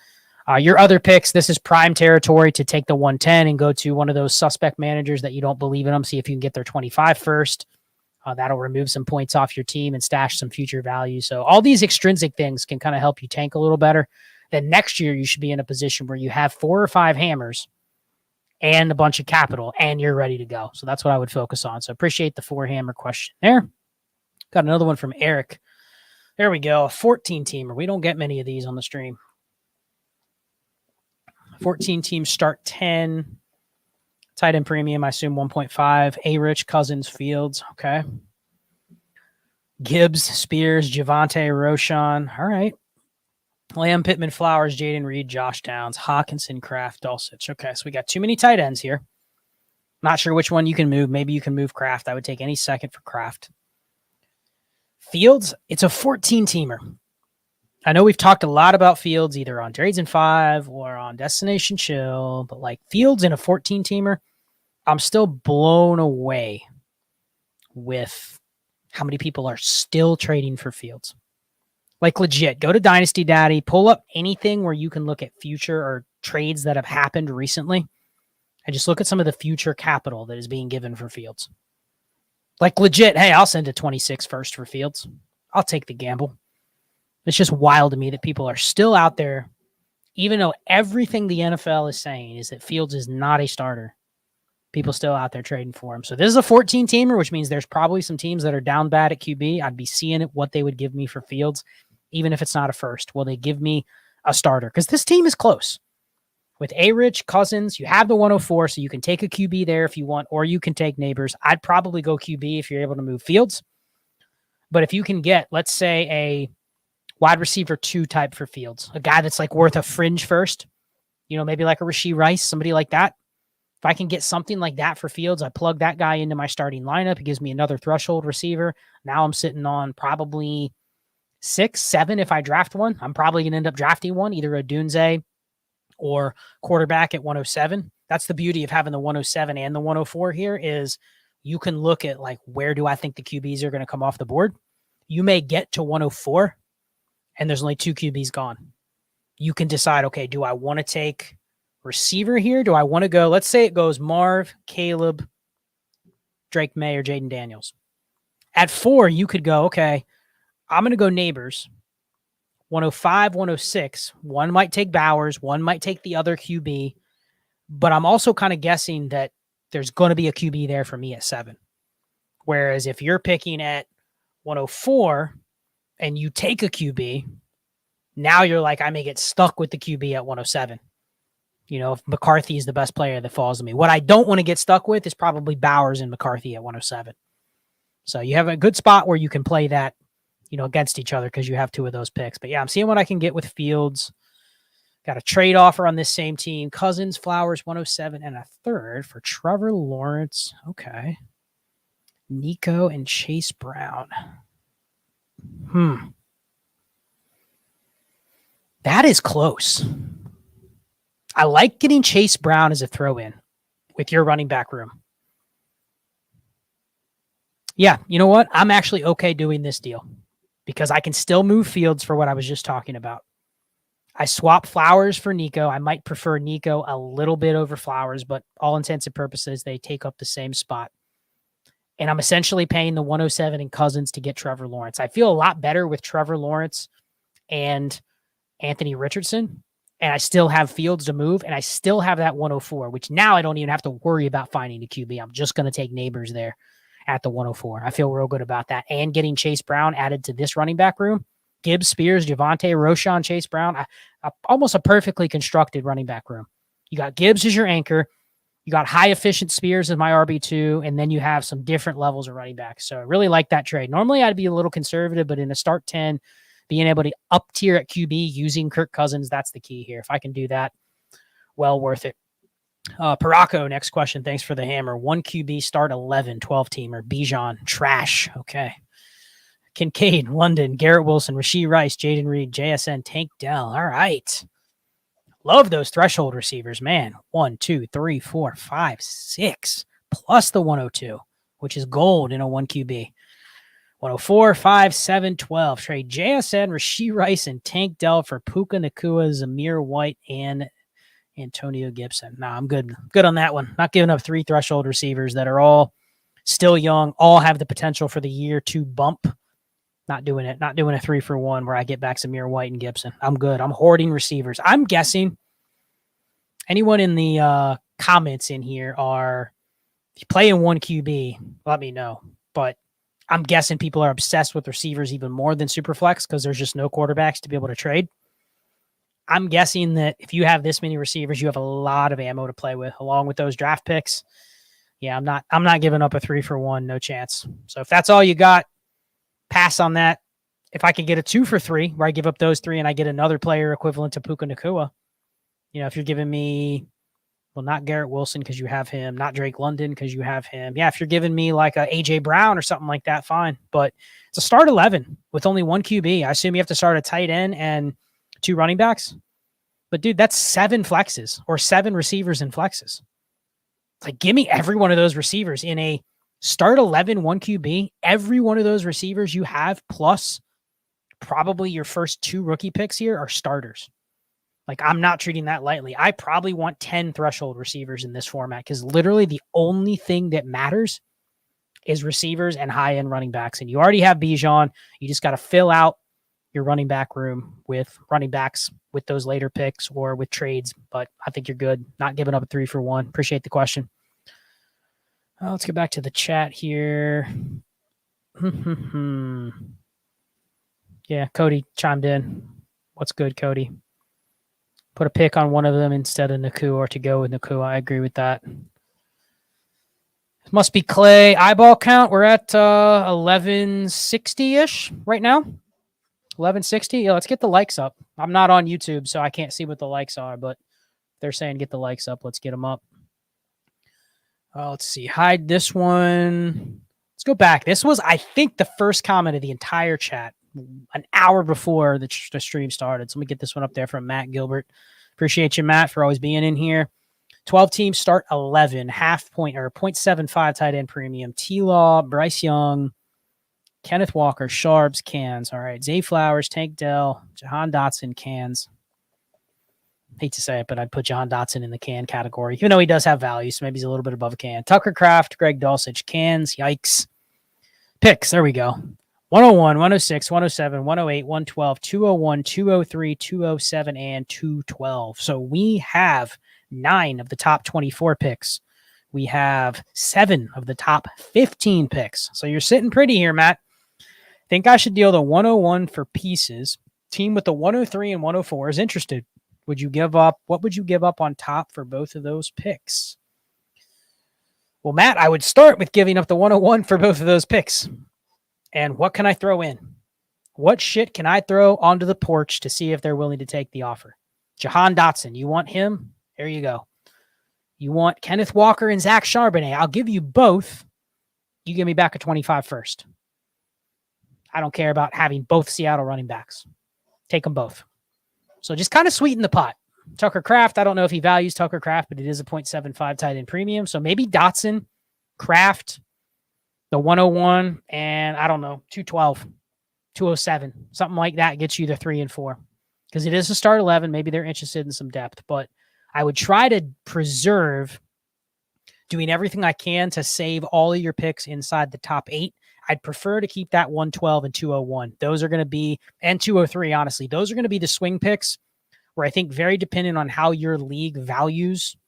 Your other picks, this is prime territory to take the 110 and go to one of those suspect managers that you don't believe in them. See if you can get their 25 first. That'll remove some points off your team and stash some future value. So all these extrinsic things can kind of help you tank a little better. Then next year, you should be in a position where you have 4 or 5 hammers and a bunch of capital, and you're ready to go. So that's what I would focus on. So appreciate the 4 hammer question there. Got another one from Eric. There we go. A 14-teamer. We don't get many of these on the stream. 14 teams start 10. Tight end premium, I assume 1.5. A-Rich, Cousins, Fields. Okay. Gibbs, Spears, Javonte, Roshan. All right. Lamb, Pittman, Flowers, Jaden Reed, Josh Downs, Hawkinson, Kraft, Dulcich. Okay, so we got too many tight ends here. Not sure which one you can move. Maybe you can move Kraft. I would take any second for Kraft. Fields, it's a 14-teamer. I know we've talked a lot about Fields either on Trades in 5 or on Destination Chill, but like Fields in a 14-teamer, I'm still blown away with how many people are still trading for Fields. Like legit, go to Dynasty Daddy, pull up anything where you can look at future or trades that have happened recently, and just look at some of the future capital that is being given for Fields. Like legit, hey, I'll send a 26 first for Fields. I'll take the gamble. It's just wild to me that people are still out there, even though everything the NFL is saying is that Fields is not a starter. People still out there trading for him. So this is a 14-teamer, which means there's probably some teams that are down bad at QB. I'd be seeing what they would give me for Fields, even if it's not a first. Will they give me a starter? Because this team is close. With A-Rich, Cousins, you have the 104, so you can take a QB there if you want, or you can take Neighbors. I'd probably go QB if you're able to move Fields. But if you can get, let's say, a wide receiver 2 type for Fields, a guy that's like worth a fringe first, maybe like a Rashee Rice, somebody like that. If I can get something like that for Fields, I plug that guy into my starting lineup. It gives me another threshold receiver. Now I'm sitting on probably 6, 7 if I draft one. I'm probably going to end up drafting one, either Odunze or quarterback at 107. That's the beauty of having the 107 and the 104 here is you can look at like, where do I think the QBs are going to come off the board? You may get to 104 and there's only 2 QBs gone. You can decide, okay, do I want to take receiver here? Do I want to go, let's say it goes Marv, Caleb, Drake May, or Jaden Daniels. At 4, you could go, okay, I'm going to go Neighbors. 105, 106. One might take Bowers. One might take the other QB. But I'm also kind of guessing that there's going to be a QB there for me at 7. Whereas if you're picking at 104 and you take a QB, now you're like, I may get stuck with the QB at 107. If McCarthy is the best player that falls to me. What I don't want to get stuck with is probably Bowers and McCarthy at 107. So you have a good spot where you can play that, against each other because you have 2 of those picks. But yeah, I'm seeing what I can get with Fields. Got a trade offer on this same team. Cousins, Flowers, 107 and a third for Trevor Lawrence. Okay. Nico and Chase Brown. That is close. I like getting Chase Brown as a throw-in with your running back room. Yeah, you know what? I'm actually okay doing this deal because I can still move Fields for what I was just talking about. I swap Flowers for Nico. I might prefer Nico a little bit over Flowers, but all intents and purposes, they take up the same spot. And I'm essentially paying the 107 in Cousins to get Trevor Lawrence. I feel a lot better with Trevor Lawrence and Anthony Richardson. And I still have Fields to move, and I still have that 104, which now I don't even have to worry about finding a QB. I'm just going to take Neighbors there at the 104. I feel real good about that. And getting Chase Brown added to this running back room. Gibbs, Spears, Javonte, Roschon, Chase Brown. Almost a perfectly constructed running back room. You got Gibbs as your anchor. You got high-efficient Spears as my RB2, and then you have some different levels of running backs. So I really like that trade. Normally, I'd be a little conservative, but in a start 10, being able to up tier at QB using Kirk Cousins, that's the key here. If I can do that, well worth it. Paraco, next question. Thanks for the hammer. 1 QB, start 11, 12-teamer. Bijan, trash. Okay. Kincaid, London, Garrett Wilson, Rashee Rice, Jaden Reed, JSN, Tank Dell. All right. Love those threshold receivers, man. 1, 2, 3, 4, 5, 6, plus the 102, which is gold in a 1 QB. 104, 5, 7, 12. Trade JSN, Rashee Rice, and Tank Dell for Puka Nacua, Zamir White, and Antonio Gibson. No, I'm good. Good on that one. Not giving up 3 threshold receivers that are all still young, all have the potential for the year 2 bump. Not doing it. Not doing a 3-for-1 where I get back Zamir White and Gibson. I'm good. I'm hoarding receivers. I'm guessing anyone in the comments in here are, if you play in 1 QB, let me know. But I'm guessing people are obsessed with receivers even more than Superflex because there's just no quarterbacks to be able to trade. I'm guessing that if you have this many receivers, you have a lot of ammo to play with, along with those draft picks. Yeah, I'm not giving up a 3-for-1, no chance. So if that's all you got, pass on that. If I could get a 2-for-3, where I give up those 3 and I get another player equivalent to Puka Nacua, if you're giving me, well, not Garrett Wilson because you have him, not Drake London because you have him. Yeah, if you're giving me like a AJ Brown or something like that, fine. But it's a start 11 with only 1 QB. I assume you have to start a tight end and 2 running backs. But dude, that's 7 flexes or 7 receivers in flexes. It's like, give me every one of those receivers in a start 11, 1 QB. Every one of those receivers you have, plus probably your first 2 rookie picks here, are starters. Like, I'm not treating that lightly. I probably want 10 threshold receivers in this format because literally the only thing that matters is receivers and high-end running backs. And you already have Bijan. You just got to fill out your running back room with running backs with those later picks or with trades. But I think you're good. Not giving up a 3 for 1. Appreciate the question. Let's get back to the chat here. Yeah, Cody chimed in. What's good, Cody? Put a pick on one of them instead of Naku or to go with Naku. I agree with that. It must be Clay. Eyeball count. We're at 1160-ish right now. 1160. Yeah, let's get the likes up. I'm not on YouTube, so I can't see what the likes are, but they're saying get the likes up. Let's get them up. Let's see. Hide this one. Let's go back. This was, I think, the first comment of the entire chat an hour before the stream started. So let me get this one up there from Matt Gilbert. Appreciate you, Matt, for always being in here. 12 teams start 11, half point or 0.75 tight end premium. TLaw, Bryce Young, Kenneth Walker, Sharps, cans. All right. Zay Flowers, Tank Dell, Jahan Dotson, cans. Hate to say it, but I'd put Jahan Dotson in the can category, even though he does have value, so maybe he's a little bit above a can. Tucker Kraft, Greg Dulcich, cans. Yikes. Picks. There we go. 101, 106, 107, 108, 112, 201, 203, 207, and 212. So we have 9 of the top 24 picks. We have 7 of the top 15 picks. So you're sitting pretty here, Matt. Think I should deal the 101 for pieces. Team with the 103 and 104 is interested. Would you give up? What would you give up on top for both of those picks? Well, Matt, I would start with giving up the 101 for both of those picks. And what can I throw in? What shit can I throw onto the porch to see if they're willing to take the offer? Jahan Dotson, you want him? There you go. You want Kenneth Walker and Zach Charbonnet? I'll give you both. You give me back a 25 first. I don't care about having both Seattle running backs. Take them both. So just kind of sweeten the pot. Tucker Kraft, I don't know if he values Tucker Kraft, but it is a 0.75 tight end premium. So maybe Dotson, Kraft, the 101, and I don't know, 212, 207, something like that gets you the 3 and 4. Because it is a start 11. Maybe they're interested in some depth, but I would try to preserve doing everything I can to save all of your picks inside the top 8. I'd prefer to keep that 112 and 201. Those are going to be, and 203, honestly, those are going to be the swing picks where I think very dependent on how your league values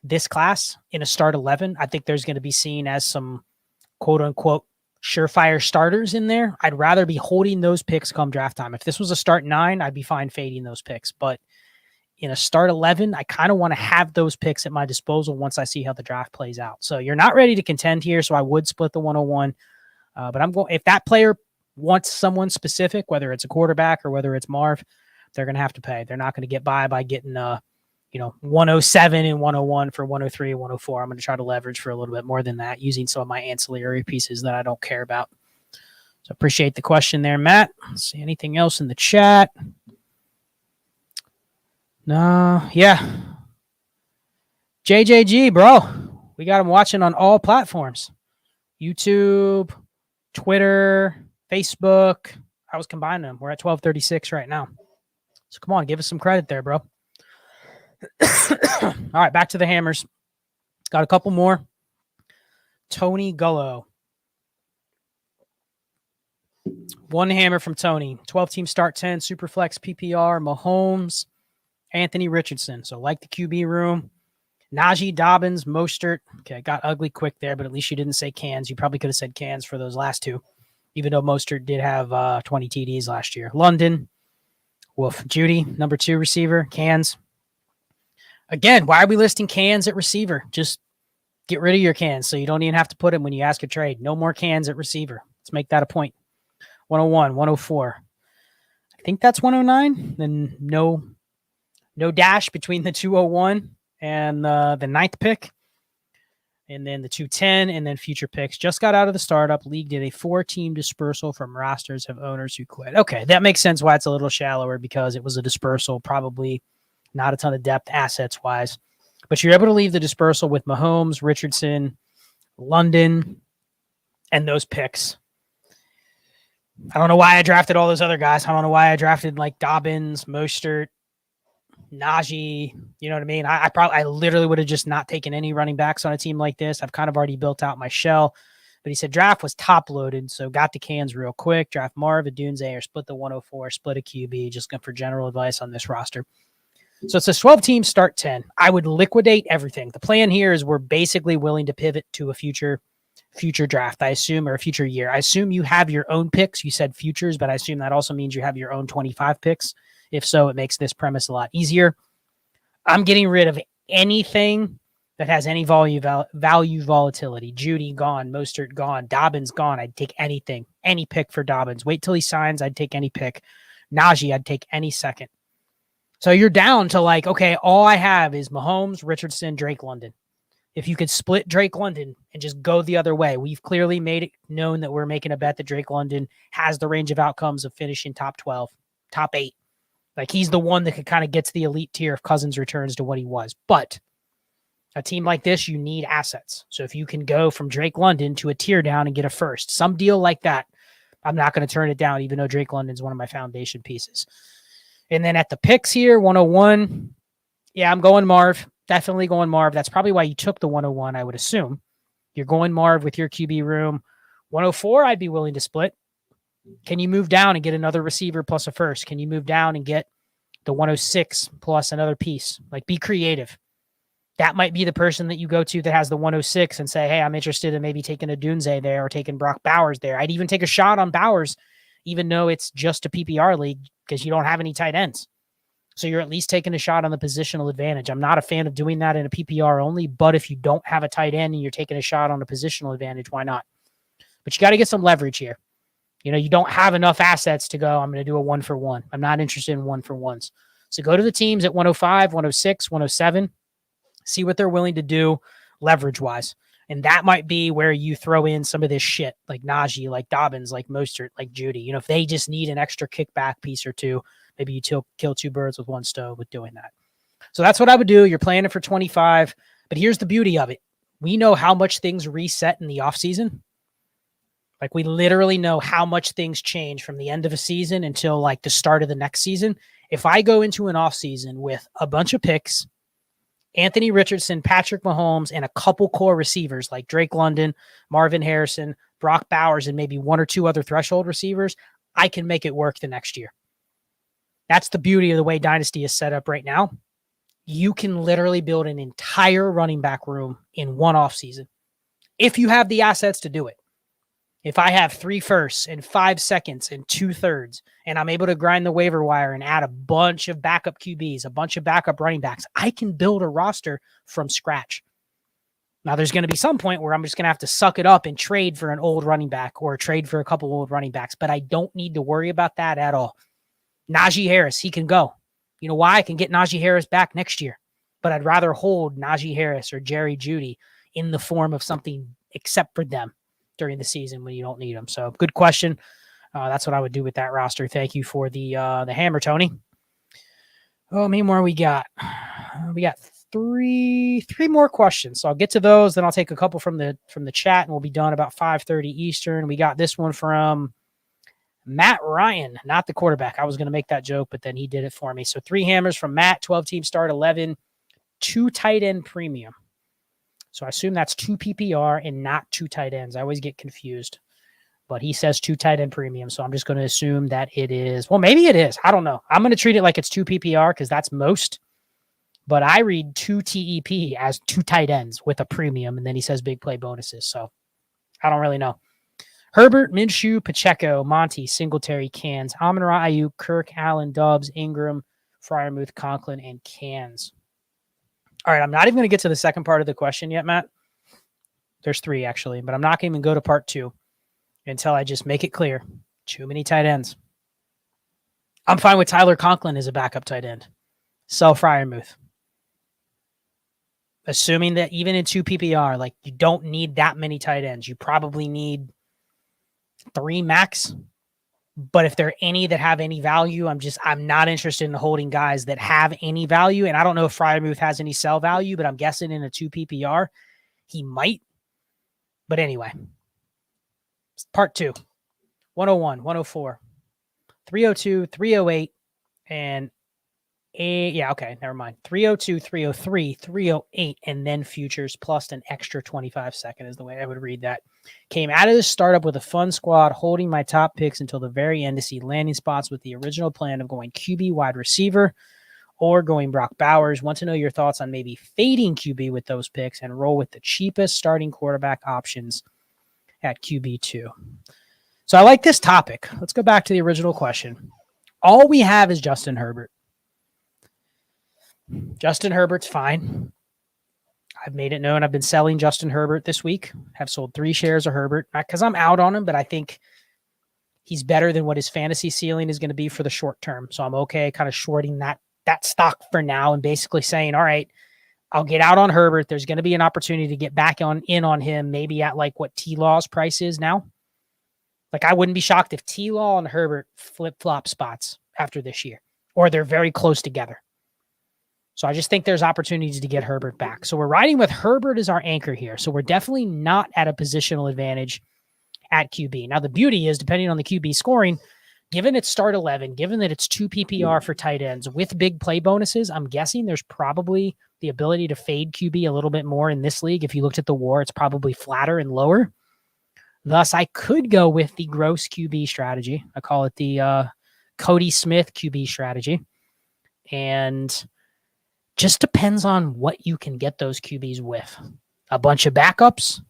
this class in a start 11. I think there's going to be seen as some quote unquote surefire starters in there. I'd rather be holding those picks come draft time. If this was a start 9, I'd be fine fading those picks. But in a start 11, I kind of want to have those picks at my disposal once I see how the draft plays out. So you're not ready to contend here, so I would split the 101. But I'm going, if that player wants someone specific, whether it's a quarterback or whether it's Marv, they're going to have to pay. They're not going to get by getting 107 and 101 for 103 and 104. I'm going to try to leverage for a little bit more than that using some of my ancillary pieces that I don't care about. So appreciate the question there, Matt. Let's see anything else in the chat. No, yeah. JJG, bro. We got him watching on all platforms. YouTube, Twitter, Facebook. I was combining them. We're at 1236 right now. So come on, give us some credit there, bro. All right, back to the hammers. Got a couple more. Tony Gullo. One hammer from Tony. 12-team start 10, Superflex, PPR, Mahomes, Anthony Richardson. So like the QB room. Najee, Dobbins, Mostert. Okay, got ugly quick there, but at least you didn't say cans. You probably could have said cans for those last two, even though Mostert did have 20 TDs last year. London, Wolf. Judy, number 2 receiver, cans. Again, why are we listing cans at receiver? Just get rid of your cans so you don't even have to put them when you ask a trade. No more cans at receiver. Let's make that a point. 101, 104. I think that's 109. Then no dash between the 201 and the 9th pick. And then the 210 and then future picks. Just got out of the startup. League did a 4-team dispersal from rosters of owners who quit. Okay, that makes sense why it's a little shallower because it was a dispersal, probably not a ton of depth assets-wise. But you're able to leave the dispersal with Mahomes, Richardson, London, and those picks. I don't know why I drafted all those other guys. I don't know why I drafted like Dobbins, Mostert, Najee. You know what I mean? I literally would have just not taken any running backs on a team like this. I've kind of already built out my shell. But he said draft was top loaded, so got the cans real quick. Draft Marv, Odunze, or split the 104, split a QB. Just looking for general advice on this roster. So it's a 12 team start 10. I would liquidate everything. The plan here is we're basically willing to pivot to a future draft, I assume, or a future year. I assume you have your own picks. You said futures, but I assume that also means you have your own 25 picks. If so, it makes this premise a lot easier. I'm getting rid of anything that has any value volatility. Judy gone, Mostert gone, Dobbins gone. I'd take anything, any pick for Dobbins. Wait till he signs. I'd take any pick. Najee, I'd take any second. So you're down to like, okay, all I have is Mahomes, Richardson, Drake London. If you could split Drake London and just go the other way, we've clearly made it known that we're making a bet that Drake London has the range of outcomes of finishing top 12, top 8. Like he's the one that could kind of get to the elite tier if Cousins returns to what he was. But a team like this, you need assets. So if you can go from Drake London to a tier down and get a first, some deal like that, I'm not going to turn it down, even though Drake London's one of my foundation pieces. And then at the picks here, 101, yeah, I'm going Marv. Definitely going Marv. That's probably why you took the 101, I would assume. You're going Marv with your QB room. 104, I'd be willing to split. Can you move down and get another receiver plus a first? Can you move down and get the 106 plus another piece? Like, be creative. That might be the person that you go to that has the 106 and say, hey, I'm interested in maybe taking Odunze there or taking Brock Bowers there. I'd even take a shot on Bowers, even though it's just a PPR league because you don't have any tight ends. So you're at least taking a shot on the positional advantage. I'm not a fan of doing that in a PPR only, but if you don't have a tight end and you're taking a shot on a positional advantage, why not? But you got to get some leverage here. You know, you don't have enough assets to go, I'm going to do a 1-for-1. I'm not interested in 1-for-1s. So go to the teams at 105, 106, 107, see what they're willing to do leverage-wise. And that might be where you throw in some of this shit, like Najee, like Dobbins, like Mostert, like Judy. You know, if they just need an extra kickback piece or two, maybe you kill two birds with one stone with doing that. So that's what I would do. You're planning for 25. But here's the beauty of it. We know how much things reset in the offseason. Like, we literally know how much things change from the end of a season until, like, the start of the next season. If I go into an offseason with a bunch of picks, Anthony Richardson, Patrick Mahomes, and a couple core receivers like Drake London, Marvin Harrison, Brock Bowers, and maybe one or two other threshold receivers, I can make it work the next year. That's the beauty of the way Dynasty is set up right now. You can literally build an entire running back room in one offseason if you have the assets to do it. If I have 3 firsts and 5 seconds and 2 thirds, and I'm able to grind the waiver wire and add a bunch of backup QBs, a bunch of backup running backs, I can build a roster from scratch. Now, there's going to be some point where I'm just going to have to suck it up and trade for an old running back or trade for a couple old running backs, but I don't need to worry about that at all. Najee Harris, he can go. You know why? I can get Najee Harris back next year, but I'd rather hold Najee Harris or Jerry Jeudy in the form of something except for them during the season when you don't need them. So good question. That's what I would do with that roster. Thank you for the hammer, Tony. Oh, how many more we got? We got three more questions. So I'll get to those. Then I'll take a couple from the chat and we'll be done about 5:30 Eastern. We got this one from Matt Ryan, not the quarterback. I was going to make that joke, but then he did it for me. So 3 hammers from Matt, 12 team start 11, 2 tight end premium. So I assume that's 2 PPR and not 2 tight ends. I always get confused, but he says 2 tight end premium. So I'm just going to assume that it is. Well, maybe it is. I don't know. I'm going to treat it like it's 2 PPR because that's most, but I read 2 TEP as 2 tight ends with a premium. And then he says big play bonuses. So I don't really know. Herbert, Minshew, Pacheco, Monty, Singletary, Cans, Amon-Ra, Ayuk, Kirk, Allen, Dobbs, Ingram, Freiermuth, Conklin, and Cans. All right, I'm not even going to get to the second part of the question yet, Matt. There's 3, actually, but I'm not going to even go to part 2 until I just make it clear. Too many tight ends. I'm fine with Tyler Conklin as a backup tight end. Sell Freiermuth. Assuming that even in 2 PPR, like, you don't need that many tight ends. You probably need 3 max. But if there are any that have any value, I'm not interested in holding guys that have any value. And I don't know if Freiermuth has any sell value, but I'm guessing in a 2 PPR, he might. But anyway, part 2, 101, 104, 302, 308, and Yeah, okay, never mind. 302, 303, 308, and then futures plus an extra 25 second is the way I would read that. Came out of the startup with a fun squad, holding my top picks until the very end to see landing spots with the original plan of going QB wide receiver or going Brock Bowers. Want to know your thoughts on maybe fading QB with those picks and roll with the cheapest starting quarterback options at QB2. So I like this topic. Let's go back to the original question. All we have is Justin Herbert. Justin Herbert's fine. I've made it known I've been selling Justin Herbert this week. Have sold 3 shares of Herbert, not because I'm out on him, but I think he's better than what his fantasy ceiling is going to be for the short term. So I'm okay kind of shorting that stock for now and basically saying, all right, I'll get out on Herbert. There's going to be an opportunity to get back in on him, maybe at like what TLaw's price is now. Like I wouldn't be shocked if TLaw and Herbert flip-flop spots after this year, or they're very close together. So I just think there's opportunities to get Herbert back. So we're riding with Herbert as our anchor here. So we're definitely not at a positional advantage at QB. Now the beauty is, depending on the QB scoring, given it's start 11, given that it's 2 PPR for tight ends with big play bonuses, I'm guessing there's probably the ability to fade QB a little bit more in this league. If you looked at the WAR, it's probably flatter and lower. Thus, I could go with the gross QB strategy. I call it the Cody Smith QB strategy. And just depends on what you can get those QBs with. A bunch of backups.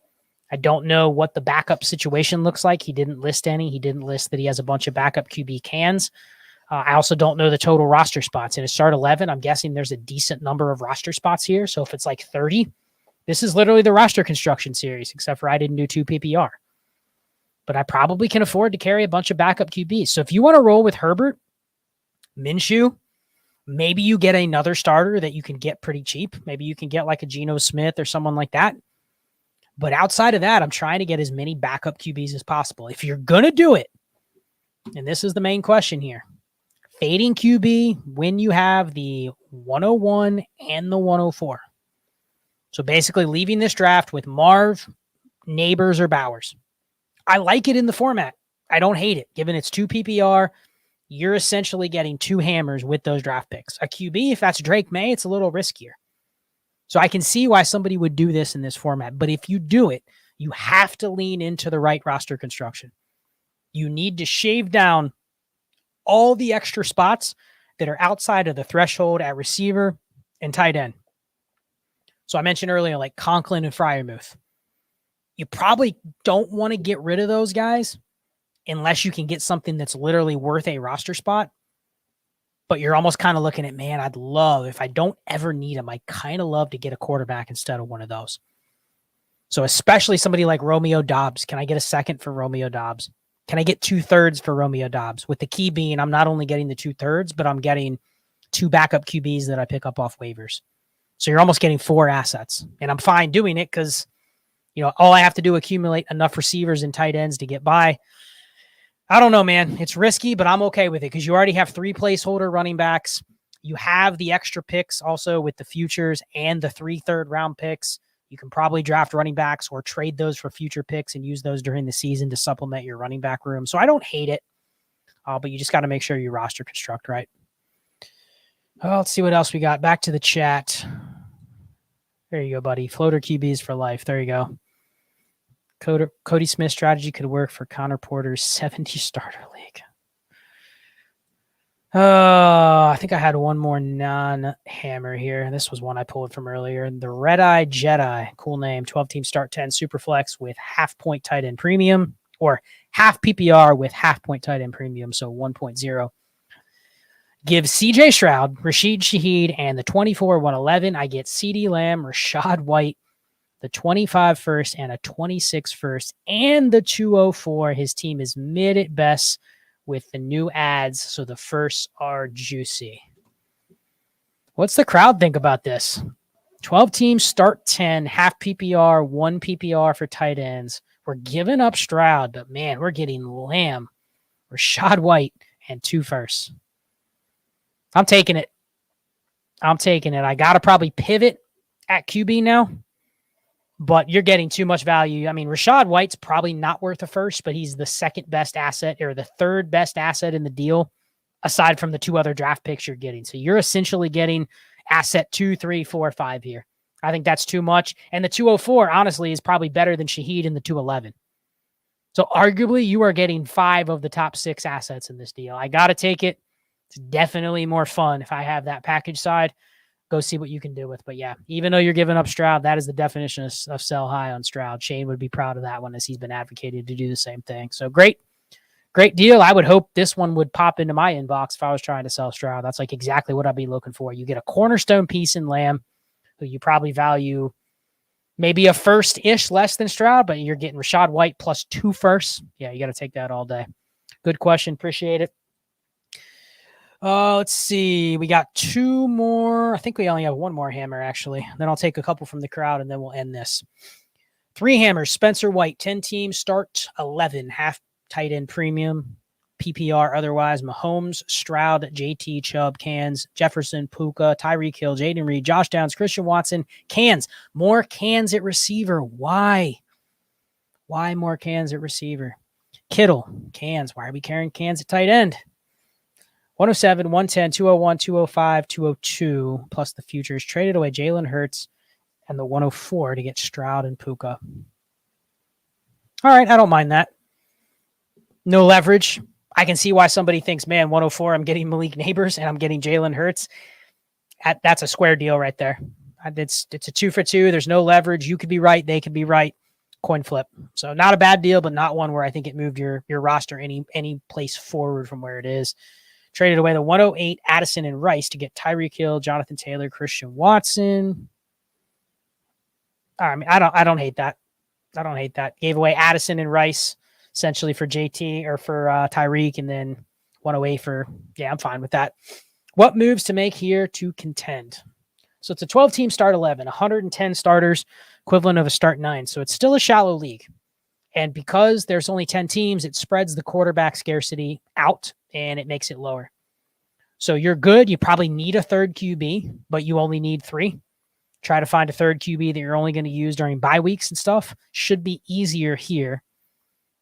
I don't know what the backup situation looks like. He didn't list any. He didn't list that he has a bunch of backup QB cans. I also don't know the total roster spots. In a start 11, I'm guessing there's a decent number of roster spots here. So if it's like 30, this is literally the roster construction series, except for I didn't do 2 PPR. But I probably can afford to carry a bunch of backup QBs. So if you want to roll with Herbert, Minshew, maybe you get another starter that you can get pretty cheap. Maybe you can get like a Geno Smith or someone like that. But outside of that, I'm trying to get as many backup QBs as possible. If you're going to do it, and this is the main question here, fading QB when you have the 101 and the 104. So basically leaving this draft with Marv, Neighbors, or Bowers. I like it in the format. I don't hate it. Given it's 2 PPR, you're essentially getting 2 hammers with those draft picks. A QB, if that's Drake May, it's a little riskier. So I can see why somebody would do this in this format. But if you do it, you have to lean into the right roster construction. You need to shave down all the extra spots that are outside of the threshold at receiver and tight end. So I mentioned earlier, like Conklin and Freiermuth. You probably don't want to get rid of those guys unless you can get something that's literally worth a roster spot. But you're almost kind of looking at, man, I'd love, if I don't ever need them, I kind of love to get a quarterback instead of one of those. So especially somebody like Romeo Doubs. Can I get a second for Romeo Doubs? Can I get 2/3 for Romeo Doubs? With the key being, I'm not only getting the 2/3, but I'm getting 2 backup QBs that I pick up off waivers. So you're almost getting 4 assets. And I'm fine doing it because, all I have to do accumulate enough receivers and tight ends to get by. I don't know, man. It's risky, but I'm okay with it because you already have 3 placeholder running backs. You have the extra picks also with the futures and the 3 third-round picks. You can probably draft running backs or trade those for future picks and use those during the season to supplement your running back room. So I don't hate it, but you just got to make sure you roster construct right. Let's see what else we got. Back to the chat. There you go, buddy. Floater QBs for life. There you go. Cody Smith strategy could work for Connor Porter's 70 starter league. I think I had one more non-hammer here. This was one I pulled from earlier. The Red Eye Jedi. Cool name. 12-team start 10 Superflex with half-point tight end premium, or half PPR with half-point tight end premium, so 1.0. Give CJ Stroud, Rashid Shaheed, and the 24-111. I get CeeDee Lamb, Rashad White, the 25 first and a 26 first, and the 204. His team is mid at best with the new ads, so the firsts are juicy. What's the crowd think about this? 12 teams start 10, half PPR, 1 PPR for tight ends. We're giving up Stroud, but man, we're getting Lamb, Rashad White, and 2 firsts. I'm taking it. I got to probably pivot at QB now, but you're getting too much value. I mean, Rashad White's probably not worth a first, but he's the second best asset or the third best asset in the deal aside from the 2 other draft picks you're getting. So you're essentially getting asset 2, 3, 4, 5 here. I think that's too much. And the 204, honestly, is probably better than Shaheed in the 211. So arguably, you are getting 5 of the top 6 assets in this deal. I got to take it. It's definitely more fun if I have that package side. Go see what you can do with. But yeah, even though you're giving up Stroud, that is the definition of sell high on Stroud. Shane would be proud of that one as he's been advocated to do the same thing. So great deal. I would hope this one would pop into my inbox if I was trying to sell Stroud. That's like exactly what I'd be looking for. You get a cornerstone piece in Lamb, who you probably value maybe a first-ish less than Stroud, but you're getting Rachaad White plus 2 firsts. Yeah, you got to take that all day. Good question. Appreciate it. Let's see. We got 2 more. I think we only have 1 more hammer, actually. Then I'll take a couple from the crowd, and then we'll end this. 3 hammers. Spencer White, 10 teams, start 11, half tight end premium, PPR otherwise. Mahomes, Stroud, JT, Chubb, Cans, Jefferson, Puka, Tyreek Hill, Jaden Reed, Josh Downs, Christian Watson, Cans. More Cans at receiver. Why? Why more Cans at receiver? Kittle, Cans. Why are we carrying Cans at tight end? 107, 110, 201, 205, 202, plus the futures. Traded away Jalen Hurts and the 104 to get Stroud and Puka. All right, I don't mind that. No leverage. I can see why somebody thinks, man, 104, I'm getting Malik Neighbors and I'm getting Jalen Hurts. That's a square deal right there. It's a 2 for 2. There's no leverage. You could be right. They could be right. Coin flip. So not a bad deal, but not one where I think it moved your roster any place forward from where it is. Traded away the 108, Addison and Rice to get Tyreek Hill, Jonathan Taylor, Christian Watson. I mean, I don't hate that. I don't hate that. Gave away Addison and Rice essentially for JT or for Tyreek, and then 108 for, yeah, I'm fine with that. What moves to make here to contend? So it's a 12-team start 11, 110 starters, equivalent of a start 9. So it's still a shallow league. And because there's only 10 teams, it spreads the quarterback scarcity out and it makes it lower. So you're good. You probably need a third QB, but you only need 3. Try to find a third QB that you're only going to use during bye weeks and stuff. Should be easier here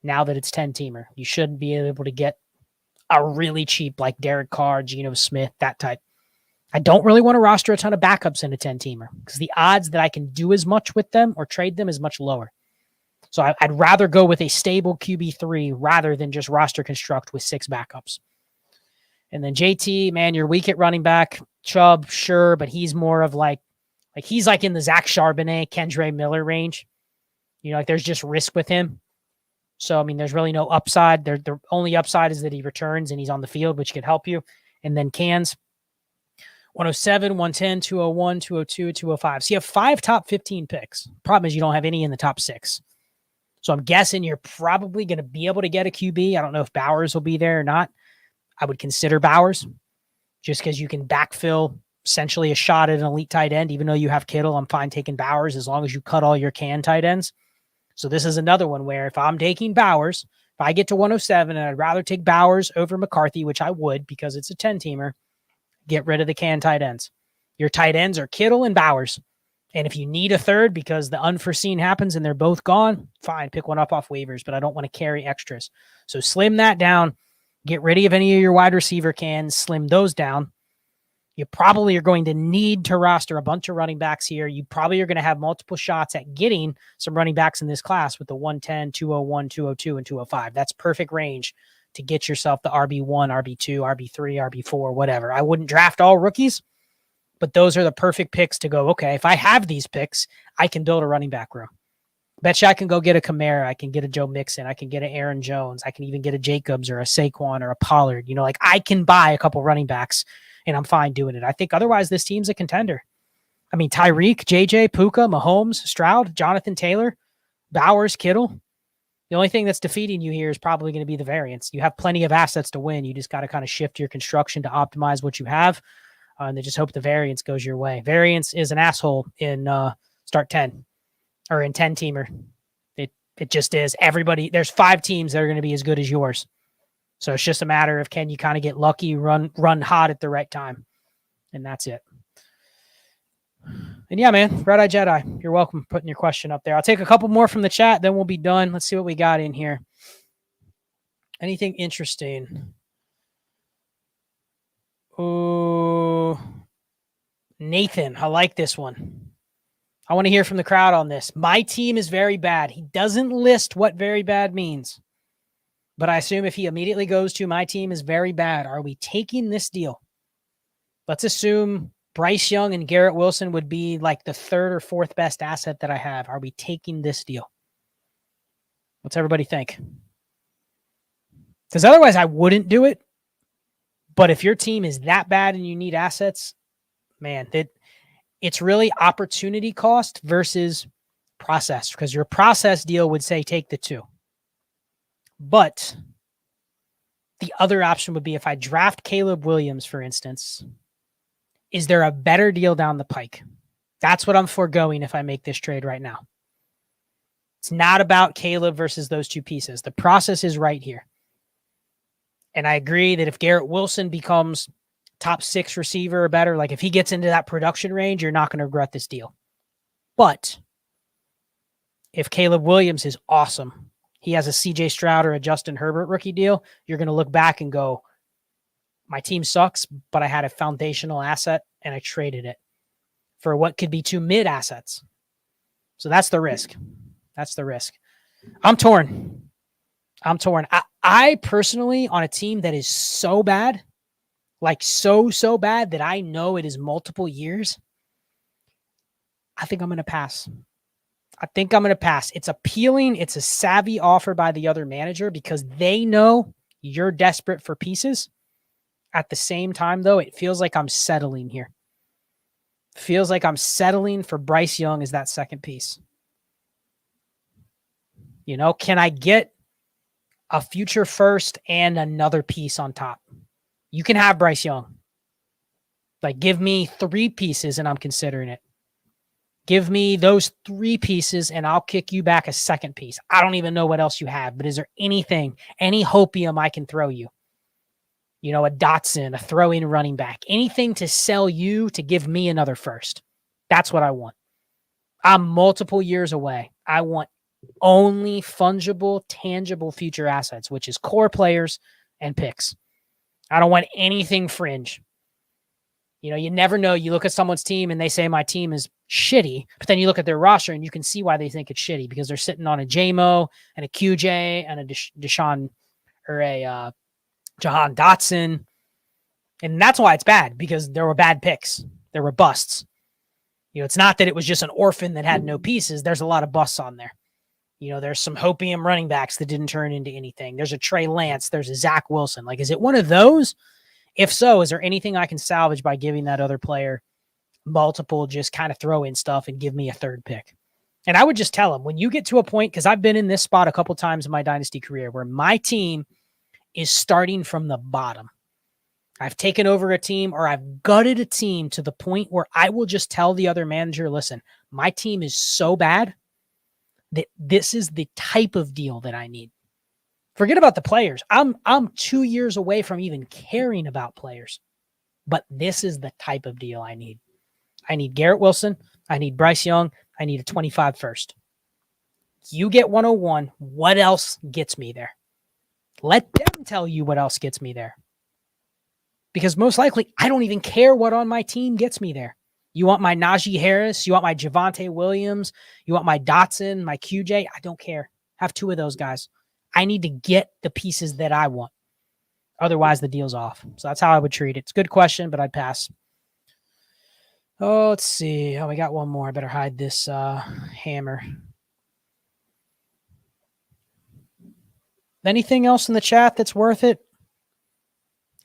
now that it's 10-teamer. You should be able to get a really cheap, like Derek Carr, Geno Smith, that type. I don't really want to roster a ton of backups in a 10-teamer because the odds that I can do as much with them or trade them is much lower. So I'd rather go with a stable QB3 rather than just roster construct with 6 backups. And then JT, man, you're weak at running back. Chubb, sure, but he's more of like he's like in the Zach Charbonnet, Kendre Miller range. You know, like there's just risk with him. So, I mean, there's really no upside. The only upside is that he returns and he's on the field, which could help you. And then Cans, 107, 110, 201, 202, 205. So you have 5 top 15 picks. Problem is you don't have any in the top 6. So I'm guessing you're probably going to be able to get a QB. I don't know if Bowers will be there or not. I would consider Bowers just because you can backfill essentially a shot at an elite tight end. Even though you have Kittle, I'm fine taking Bowers as long as you cut all your tight ends. So this is another one where if I'm taking Bowers, if I get to 107 and I'd rather take Bowers over McCarthy, which I would because it's a 10-teamer, get rid of the tight ends. Your tight ends are Kittle and Bowers. And if you need a third because the unforeseen happens and they're both gone, fine, pick one up off waivers, but I don't want to carry extras. So slim that down. Get rid of any of your wide receiver cans, slim those down. You probably are going to need to roster a bunch of running backs here. You probably are going to have multiple shots at getting some running backs in this class with the 110, 201, 202, and 205. That's perfect range to get yourself the RB1, RB2, RB3, RB4, whatever. I wouldn't draft all rookies, but those are the perfect picks to go, okay, if I have these picks, I can build a running back room. Betcha I can go get a Kamara. I can get a Joe Mixon. I can get an Aaron Jones. I can even get a Jacobs or a Saquon or a Pollard. You know, like I can buy a couple running backs and I'm fine doing it. I think otherwise this team's a contender. I mean, Tyreek, JJ, Puka, Mahomes, Stroud, Jonathan Taylor, Bowers, Kittle. The only thing that's defeating you here is probably going to be the variance. You have plenty of assets to win. You just got to kind of shift your construction to optimize what you have. And then just hope the variance goes your way. Variance is an asshole in start 10 or in 10-teamer. It just is. Everybody, there's 5 teams that are going to be as good as yours. So it's just a matter of can you kind of get lucky, run hot at the right time. And that's it. And yeah, man, Red Eye Jedi, you're welcome for putting your question up there. I'll take a couple more from the chat, then we'll be done. Let's see what we got in here. Anything interesting? Oh, Nathan, I like this one. I want to hear from the crowd on this. My team is very bad. He doesn't list what very bad means, but I assume if he immediately goes to my team is very bad, are we taking this deal? Let's assume Bryce Young and Garrett Wilson would be like the third or fourth best asset that I have. Are we taking this deal? What's everybody think? Because otherwise I wouldn't do it. But if your team is that bad and you need assets, man, it's really opportunity cost versus process, because your process deal would say take the 2. But the other option would be if I draft Caleb Williams, for instance, is there a better deal down the pike? That's what I'm foregoing if I make this trade right now. It's not about Caleb versus those 2 pieces. The process is right here. And I agree that if Garrett Wilson becomes top 6 receiver or better, like if he gets into that production range, you're not going to regret this deal. But if Caleb Williams is awesome, he has a CJ Stroud or a Justin Herbert rookie deal, you're going to look back and go, my team sucks, but I had a foundational asset and I traded it for what could be 2 mid assets. So that's the risk. That's the risk. I'm torn. I personally, on a team that is so bad, like so bad that I know it is multiple years, I think I'm going to pass. It's appealing. It's a savvy offer by the other manager because they know you're desperate for pieces. At the same time, though, it feels like I'm settling here. Feels like I'm settling for Bryce Young as that second piece. You know, can I get a future first and another piece on top? You can have Bryce Young. Like, give me 3 pieces and I'm considering it. Give me those 3 pieces and I'll kick you back a second piece. I don't even know what else you have, but is there anything, any hopium I can throw you? You know, a Dotson, a throw-in running back, anything to sell you to give me another first. That's what I want. I'm multiple years away. I want only fungible, tangible future assets, which is core players and picks. I don't want anything fringe. You know, you never know. You look at someone's team and they say my team is shitty, but then you look at their roster and you can see why they think it's shitty because they're sitting on a JMO and a QJ and a Deshaun or a Jahan Dotson. And that's why it's bad, because there were bad picks. There were busts. You know, it's not that it was just an orphan that had no pieces. There's a lot of busts on there. You know, there's some hopium running backs that didn't turn into anything. There's a Trey Lance. There's a Zach Wilson. Like, is it one of those? If so, is there anything I can salvage by giving that other player multiple just kind of throw in stuff and give me a third pick? And I would just tell him, when you get to a point, because I've been in this spot a couple times in my dynasty career where my team is starting from the bottom. I've taken over a team or I've gutted a team to the point where I will just tell the other manager, listen, my team is so bad that this is the type of deal that I need. Forget about the players. I'm 2 years away from even caring about players, but this is the type of deal I need. I need Garrett Wilson. I need Bryce Young. I need a 25 first. You get 101. What else gets me there? Let them tell you what else gets me there. Because most likely, I don't even care what on my team gets me there. You want my Najee Harris? You want my Javonte Williams? You want my Dotson, my QJ? I don't care. Have 2 of those guys. I need to get the pieces that I want. Otherwise, the deal's off. So that's how I would treat it. It's a good question, but I'd pass. Oh, let's see. Oh, we got one more. I better hide this hammer. Anything else in the chat that's worth it?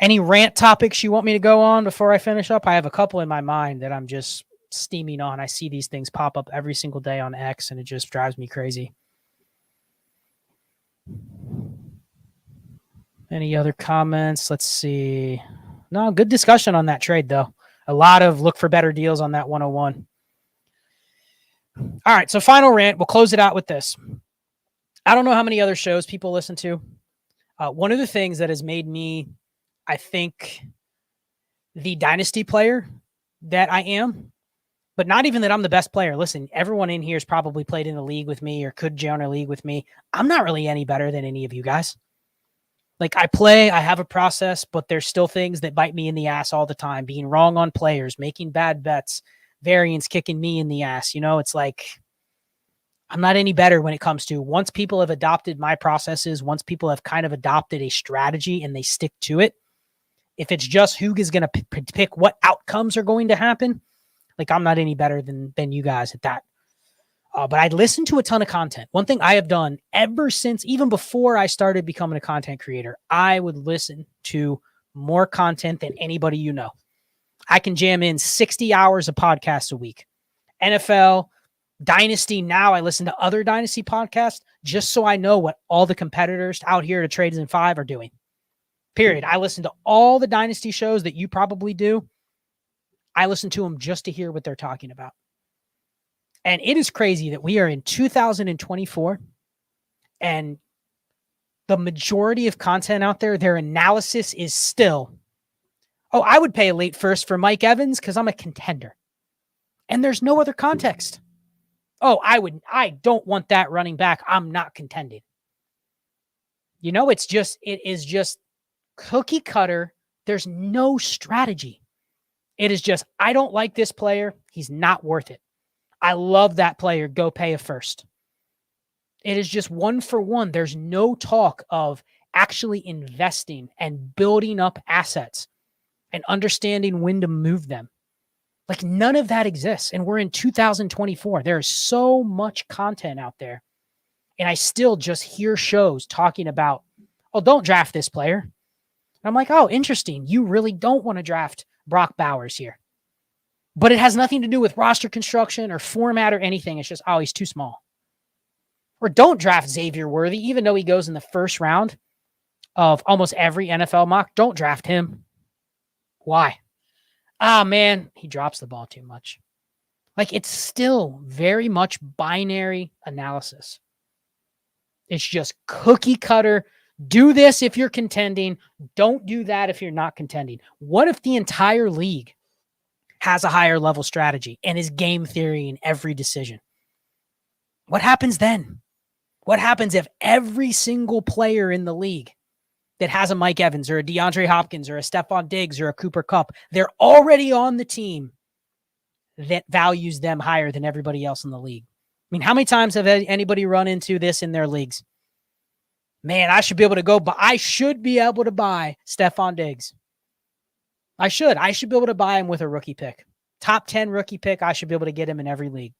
Any rant topics you want me to go on before I finish up? I have a couple in my mind that I'm just steaming on. I see these things pop up every single day on X, and it just drives me crazy. Any other comments? Let's see. No, good discussion on that trade, though. A lot of look for better deals on that 101. All right, so final rant. We'll close it out with this. I don't know how many other shows people listen to. One of the things that has made me, I think, the dynasty player that I am, but not even that I'm the best player. Listen, everyone in here has probably played in a league with me or could join a league with me. I'm not really any better than any of you guys. Like I have a process, but there's still things that bite me in the ass all the time. Being wrong on players, making bad bets, variance kicking me in the ass. It's like I'm not any better when it comes to once people have adopted my processes, once people have kind of adopted a strategy and they stick to it. If it's just who is going to pick what outcomes are going to happen, like I'm not any better than you guys at that. But I listen to a ton of content. One thing I have done ever since, even before I started becoming a content creator, I would listen to more content than anybody you know. I can jam in 60 hours of podcasts a week. NFL, Dynasty. Now I listen to other Dynasty podcasts just so I know what all the competitors out here to Trades in 5 are doing. Period. I listen to all the Dynasty shows that you probably do. I listen to them just to hear what they're talking about. And it is crazy that we are in 2024 and the majority of content out there, their analysis is still, oh, I would pay a late first for Mike Evans because I'm a contender. And there's no other context. Oh, I don't want that running back. I'm not contending. It is just cookie cutter. There's no strategy. It is just, I don't like this player. He's not worth it. I love that player. Go pay a first. It is just one for one. There's no talk of actually investing and building up assets and understanding when to move them. Like none of that exists. And we're in 2024. There is so much content out there. And I still just hear shows talking about, oh, don't draft this player. And I'm like, oh, interesting. You really don't want to draft Brock Bowers here. But it has nothing to do with roster construction or format or anything. It's just, oh, he's too small. Or don't draft Xavier Worthy, even though he goes in the first round of almost every NFL mock. Don't draft him. Why? Ah, man, he drops the ball too much. Like, it's still very much binary analysis. It's just cookie cutter. Do this if you're contending. Don't do that if you're not contending. What if the entire league has a higher level strategy and is game theory in every decision? What happens then? What happens if every single player in the league that has a Mike Evans or a DeAndre Hopkins or a Stephon Diggs or a Cooper Kupp, they're already on the team that values them higher than everybody else in the league? I mean, how many times have anybody run into this in their leagues? Man, I should be able to buy Stephon Diggs. I should be able to buy him with a rookie pick. Top 10 rookie pick. I should be able to get him in every league.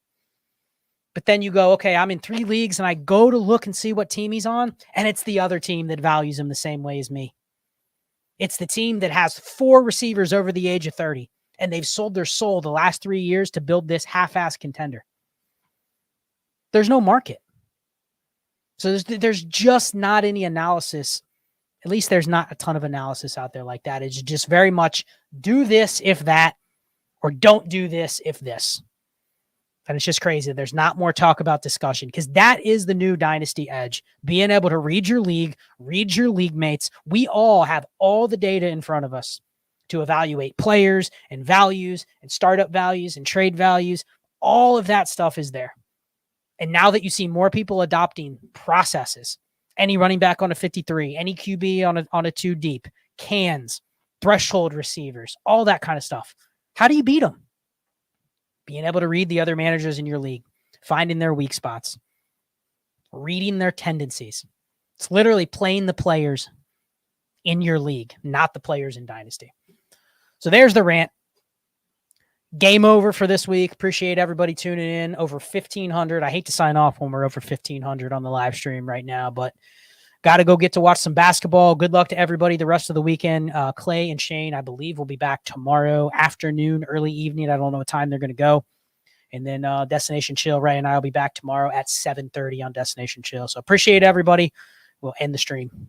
But then you go, okay, I'm in 3 leagues and I go to look and see what team he's on. And it's the other team that values him the same way as me. It's the team that has 4 receivers over the age of 30. And they've sold their soul the last 3 years to build this half-ass contender. There's no market. So there's just not any analysis. At least there's not a ton of analysis out there like that. It's just very much do this if that, or don't do this if this. And it's just crazy. There's not more talk about discussion because that is the new Dynasty edge. Being able to read your league, read your league mates. We all have all the data in front of us to evaluate players and values and startup values and trade values. All of that stuff is there. And now that you see more people adopting processes, any running back on a 53, any QB on a 2 deep, cans, threshold receivers, all that kind of stuff. How do you beat them? Being able to read the other managers in your league, finding their weak spots, reading their tendencies. It's literally playing the players in your league, not the players in Dynasty. So there's the rant. Game over for this week. Appreciate everybody tuning in. Over 1,500. I hate to sign off when we're over 1,500 on the live stream right now, but got to go get to watch some basketball. Good luck to everybody the rest of the weekend. Clay and Shane, I believe, will be back tomorrow afternoon, early evening. I don't know what time they're going to go. And then Destination Chill, Ray and I will be back tomorrow at 7:30 on Destination Chill. So appreciate everybody. We'll end the stream.